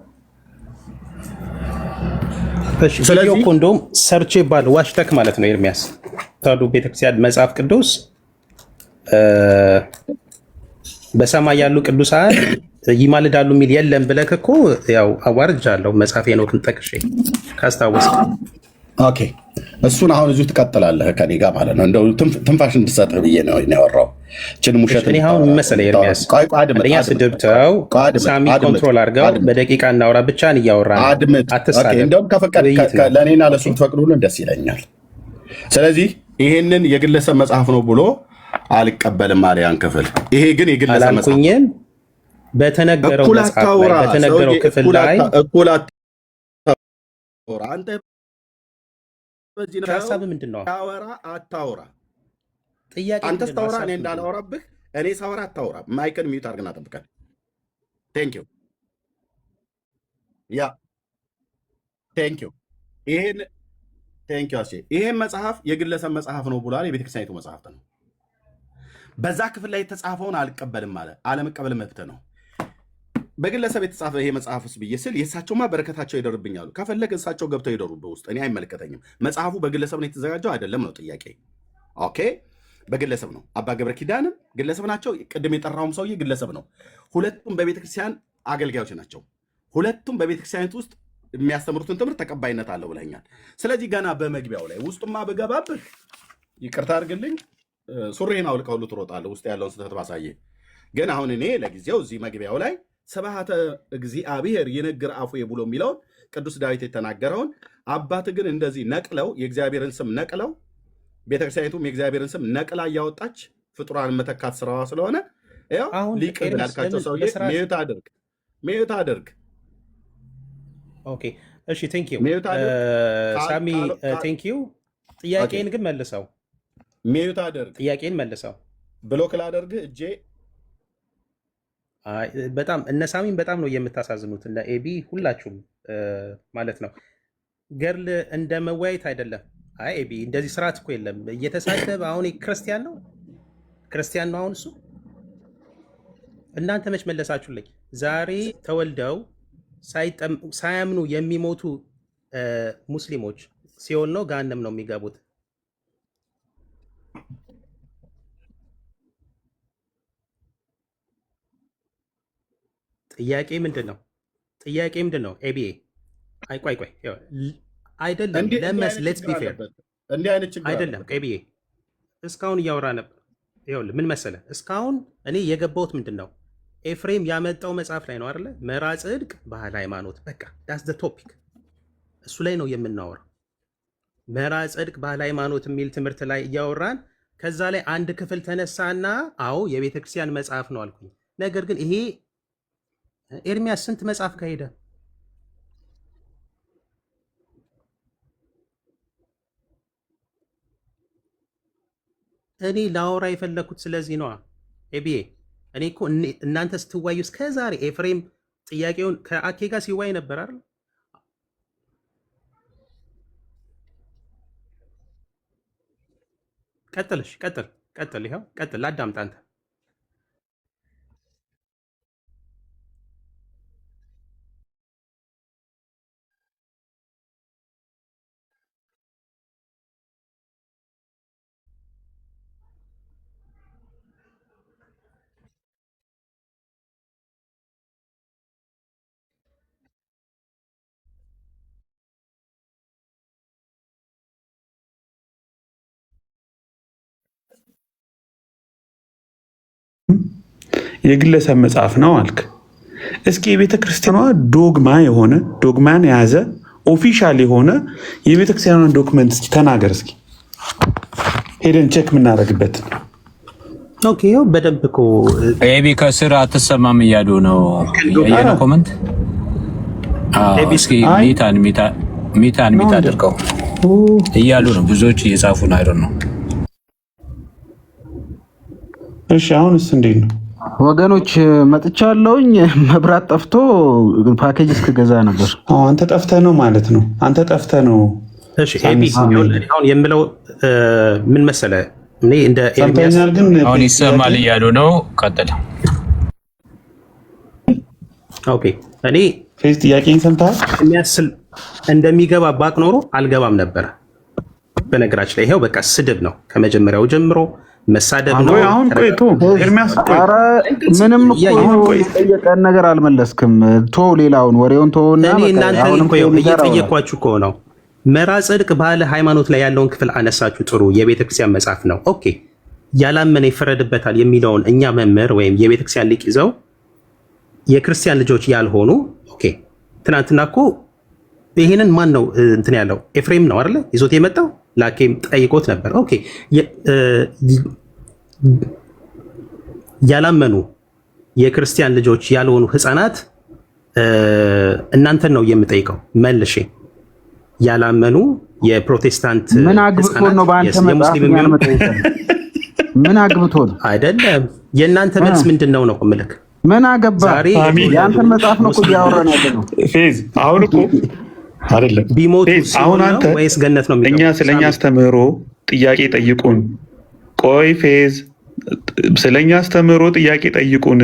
Speaker 8: ስለዚህ እኮ እንደውም ሰርቼ ባል ዋሽተክ ማለት ነው ኤርሚያስ ተዋሕዶ ቤተክርስቲያን መጽሐፍ ቅዱስ በሰማይ ያሉ ቅዱሳን ይማልዳሉ የሚል የለም ብለህ እኮ ያው አዋርጃለሁ መጽሐፍ ሄኖክን ጠቅሼ ካስታወስክ።
Speaker 9: ኦኬ እሱን አሁን እዚሁ ትቀጥላለህ ከኔ ጋር ማለት ነው። እንደው ትንፋሽ እንድሰጥህ ብዬ ነው ያወራው። ችን ሙሸት
Speaker 8: እኔ አሁን መሰለህ ኤርሚያስ አንደኛ ስድብተው ሳሚ ኮንትሮል አድርገው በደቂቃ እናውራ ብቻን እያወራ ነው። አትሳደብ።
Speaker 9: እንደውም ከፈቀድ ለእኔና ለእሱ ትፈቅዱልን ደስ ይለኛል። ስለዚህ ይሄንን የግለሰብ መጽሐፍ ነው ብሎ አልቀበልም አለ ያን ክፍል። ይሄ ግን የግለሰብ መጽሐፍ
Speaker 8: አላልኩኝም። በተነገረው መጽሐፍ ላይ በተነገረው ክፍል ላይ
Speaker 9: እኩል አታውራ። አንተ በዚህ ነው
Speaker 8: ሐሳብ ምንድን ነው?
Speaker 9: አታውራ።
Speaker 8: ጥያቄ
Speaker 9: አንተ ስታወራ እኔ እንዳላወራብህ፣ እኔ ሳወራ አታውራ። ማይክን ሚዩት አድርገን አጠብቀን። ቴንክ ዩ ያ ቴንክ ዩ ይሄን ቴንክ ዩ። ይሄን መጽሐፍ የግለሰብ መጽሐፍ ነው ብሏል። የቤተክርስቲያኒቱ መጽሐፍት ነው። በዛ ክፍል ላይ የተጻፈውን አልቀበልም አለ። አለመቀበል መብት ነው። በግለሰብ የተጻፈ ይሄ መጽሐፍስ ብዬ ስል የእሳቸውማ በረከታቸው ይደርብኛሉ። ከፈለግ እሳቸው ገብተው ይደሩ በውስጥ እኔ አይመለከተኝም። መጽሐፉ በግለሰብ ነው የተዘጋጀው አይደለም ነው ጥያቄ። ኦኬ በግለሰብ ነው። አባ ገብረ ኪዳንም ግለሰብ ናቸው። ቅድም የጠራውም ሰውዬ ግለሰብ ነው። ሁለቱም በቤተክርስቲያን አገልጋዮች ናቸው። ሁለቱም በቤተክርስቲያኒት ውስጥ የሚያስተምሩትን ትምህርት ተቀባይነት አለው ብለኛል። ስለዚህ ገና በመግቢያው ላይ ውስጡማ ብገባብህ ይቅርታ አድርግልኝ፣ ሱሪህን አውልቀህ ሁሉ ትሮጣለህ ውስጥ ያለውን ስህተት ባሳየ። ግን አሁን እኔ ለጊዜው እዚህ መግቢያው ላይ ስብሐተ እግዚአብሔር ይነግር አፉየ ብሎ የሚለውን ቅዱስ ዳዊት የተናገረውን አባት ግን እንደዚህ ነቅለው የእግዚአብሔርን ስም ነቅለው ቤተክርስቲያኒቱም የእግዚአብሔርን ስም ነቅላ እያወጣች ፍጡራን መተካት ስራዋ ስለሆነ ያው ሊቅ ብላልካቸው ሰውዬ ሚዩት አድርግ።
Speaker 8: ኦኬ እሺ ቴንክ ዩ ሳሚ ቴንክ ዩ። ጥያቄን ግን መልሰው።
Speaker 9: ሚዩት አድርግ።
Speaker 8: ጥያቄን መልሰው።
Speaker 9: ብሎክ ላደርግ እጄ
Speaker 8: በጣም እነ ሳሚን በጣም ነው የምታሳዝኑት። እነ ኤቢ ሁላችሁም ማለት ነው። ገርል እንደ መወያየት አይደለም። አይ ኤቢ እንደዚህ ስርዓት እኮ የለም። እየተሳደበ አሁን ክርስቲያን ነው አሁን እሱ። እናንተ መች መለሳችሁልኝ? ዛሬ ተወልደው ሳያምኑ የሚሞቱ ሙስሊሞች ሲኦል ነው ገሃነም ነው የሚገቡት? ጥያቄ ምንድን ነው? ኤቢኤ ቆይ አይደለም ለመስ ሌትስ ቢ ፌር አይደለም ኤቢኤ እስካሁን እያወራ ነበር። ይኸውልህ ምን መሰለህ፣ እስካሁን እኔ የገባሁት ምንድን ነው ኤፍሬም ያመጣው መጽሐፍ ላይ ነው አይደለ? መራ ጽድቅ ባህል ሃይማኖት፣ በቃ ዳስ ዘ ቶፒክ። እሱ ላይ ነው የምናወራው። መራ ጽድቅ ባህል ሃይማኖት የሚል ትምህርት ላይ እያወራን ከዛ ላይ አንድ ክፍል ተነሳና አዎ የቤተ ክርስቲያን መጽሐፍ ነው አልኩኝ። ነገር ግን ይሄ ኤርሚያስ ስንት መጽሐፍ ከሄደ እኔ ላወራ የፈለኩት ስለዚህ ነዋ። ኤቢኤ እኔ እኮ እናንተ ስትዋዩ እስከ ዛሬ ኤፍሬም ጥያቄውን ከአኬ ጋር ሲዋይ ነበር አይደል? ቀጥል፣ ይኸው ቀጥል፣ ላዳምጥ አንተ።
Speaker 1: የግለሰብ መጽሐፍ ነው አልክ። እስኪ የቤተ ክርስቲያኗ ዶግማን የያዘ ኦፊሻል የሆነ የቤተ ክርስቲያኗን ዶክመንት እስኪ ተናገር። እስኪ ሄደን ቼክ የምናደርግበት።
Speaker 8: ኦኬ ይኸው በደንብ እኮ
Speaker 11: ኤቢ ከስር አትሰማም እያሉ ነው ያየነው ኮመንት። እስኪ ሚታን አድርገው እያሉ ነው ብዙዎች እየጻፉ ነው። አይደል ነው።
Speaker 1: እሺ አሁንስ እንዴት ነው
Speaker 6: ወገኖች? መጥቻለሁኝ። መብራት ጠፍቶ ፓኬጅ እስክገዛ ነበር።
Speaker 1: አንተ ጠፍተህ ነው ማለት ነው። አንተ ጠፍተህ ነው።
Speaker 8: እሺ ኤቢ አሁን የምለው ምን መሰለህ፣ እኔ እንደ ኤርሚያስ
Speaker 11: አሁን ይሰማል እያሉ ነው። ቀጥል።
Speaker 8: ኦኬ እኔ
Speaker 1: ፌስ ጥያቄን ሰምተሃል?
Speaker 8: እንደሚገባ ባቅ ኖሮ አልገባም ነበረ። በነገራችን ላይ ይሄው በቃ ስድብ ነው ከመጀመሪያው ጀምሮ መሳደብ ነው።
Speaker 1: አሁን ቆይቶ ኤርሚያስ
Speaker 6: ምንም እኮ የጠየቀን ነገር አልመለስክም። ቶ ሌላውን ወሬውን ቶና
Speaker 8: እኔ እናንተን እኮ እየጠየኳችሁ እኮ ነው። መራ ጽድቅ ባለ ሃይማኖት ላይ ያለውን ክፍል አነሳችሁ። ጥሩ የቤተክርስቲያን መጽሐፍ ነው። ኦኬ ያላመነ ይፈረድበታል የሚለውን እኛ መምህር ወይም የቤተክርስቲያን ሊቅ ይዘው የክርስቲያን ልጆች ያልሆኑ ኦኬ ትናንትና እኮ ይሄንን ማን ነው እንትን ያለው ኤፍሬም ነው አይደለ ይዞት የመጣው ላኬም ጠይቆት ነበር። ኦኬ ያላመኑ የክርስቲያን ልጆች ያልሆኑ ህፃናት እናንተን ነው የምጠይቀው መልሼ ያላመኑ የፕሮቴስታንት
Speaker 6: ምን አግብቶ ነው በአንተ መጽሐፍ ምን አግብቶ ነው አይደለም
Speaker 8: የእናንተ መልስ ምንድነው ነው ምልክ
Speaker 6: ምን አገባ ያንተ መጽሐፍ ነው እኮ ያወራን ያለው
Speaker 1: ፌዝ አሁን እኮ አይደለም
Speaker 8: ቢሞቱ
Speaker 1: አሁን አንተ
Speaker 8: ወይስ ገነት ነው
Speaker 1: እኛ ስለኛ አስተምህሮ ጥያቄ ጠይቁን ቆይ ፌዝ ስለኛ አስተምህሮ ጥያቄ ጠይቁን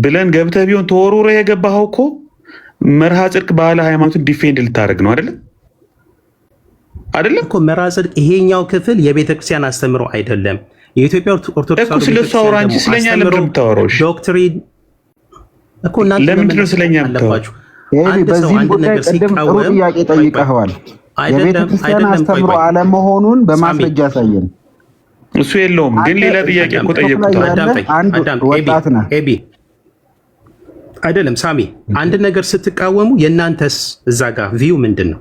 Speaker 1: ብለን ገብተህ ቢሆን ተወሩረ የገባኸው እኮ መርሃ ጽድቅ ባህለ ሃይማኖትን ዲፌንድ ልታደርግ ነው አይደለም
Speaker 8: እኮ መርሃ ጽድቅ ይሄኛው ክፍል የቤተክርስቲያን አስተምህሮ አይደለም። የኢትዮጵያ ኦርቶዶክስ
Speaker 1: ተዋሕዶ ስለሱ አውራ እንጂ ስለኛ ለምን የምታወራው?
Speaker 8: ዶክትሪን እኮ እናንተ
Speaker 1: ለምንድን ነው ስለኛ የምታወራው?
Speaker 6: በዚህ ጉዳይ ቅድም ጥሩ ጥያቄ ጠይቀኸዋል። የቤተክርስቲያን አስተምህሮ አለመሆኑን በማስረጃ ያሳየን።
Speaker 1: እሱ የለውም ግን ሌላ ጥያቄ እኮ ጠየቁት።
Speaker 6: አንድ ወጣት ነህ
Speaker 8: ኤቢ አይደለም ሳሚ፣ አንድ ነገር ስትቃወሙ የእናንተስ እዛ ጋር ቪው ምንድን ነው?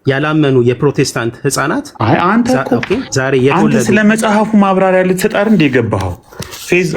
Speaker 8: ያላመኑ የፕሮቴስታንት ህፃናት
Speaker 1: አንተ እኮ
Speaker 8: ዛሬ
Speaker 1: አንተ ስለ መጽሐፉ ማብራሪያ ልትሰጣር እንደ የገባኸው ፌዝ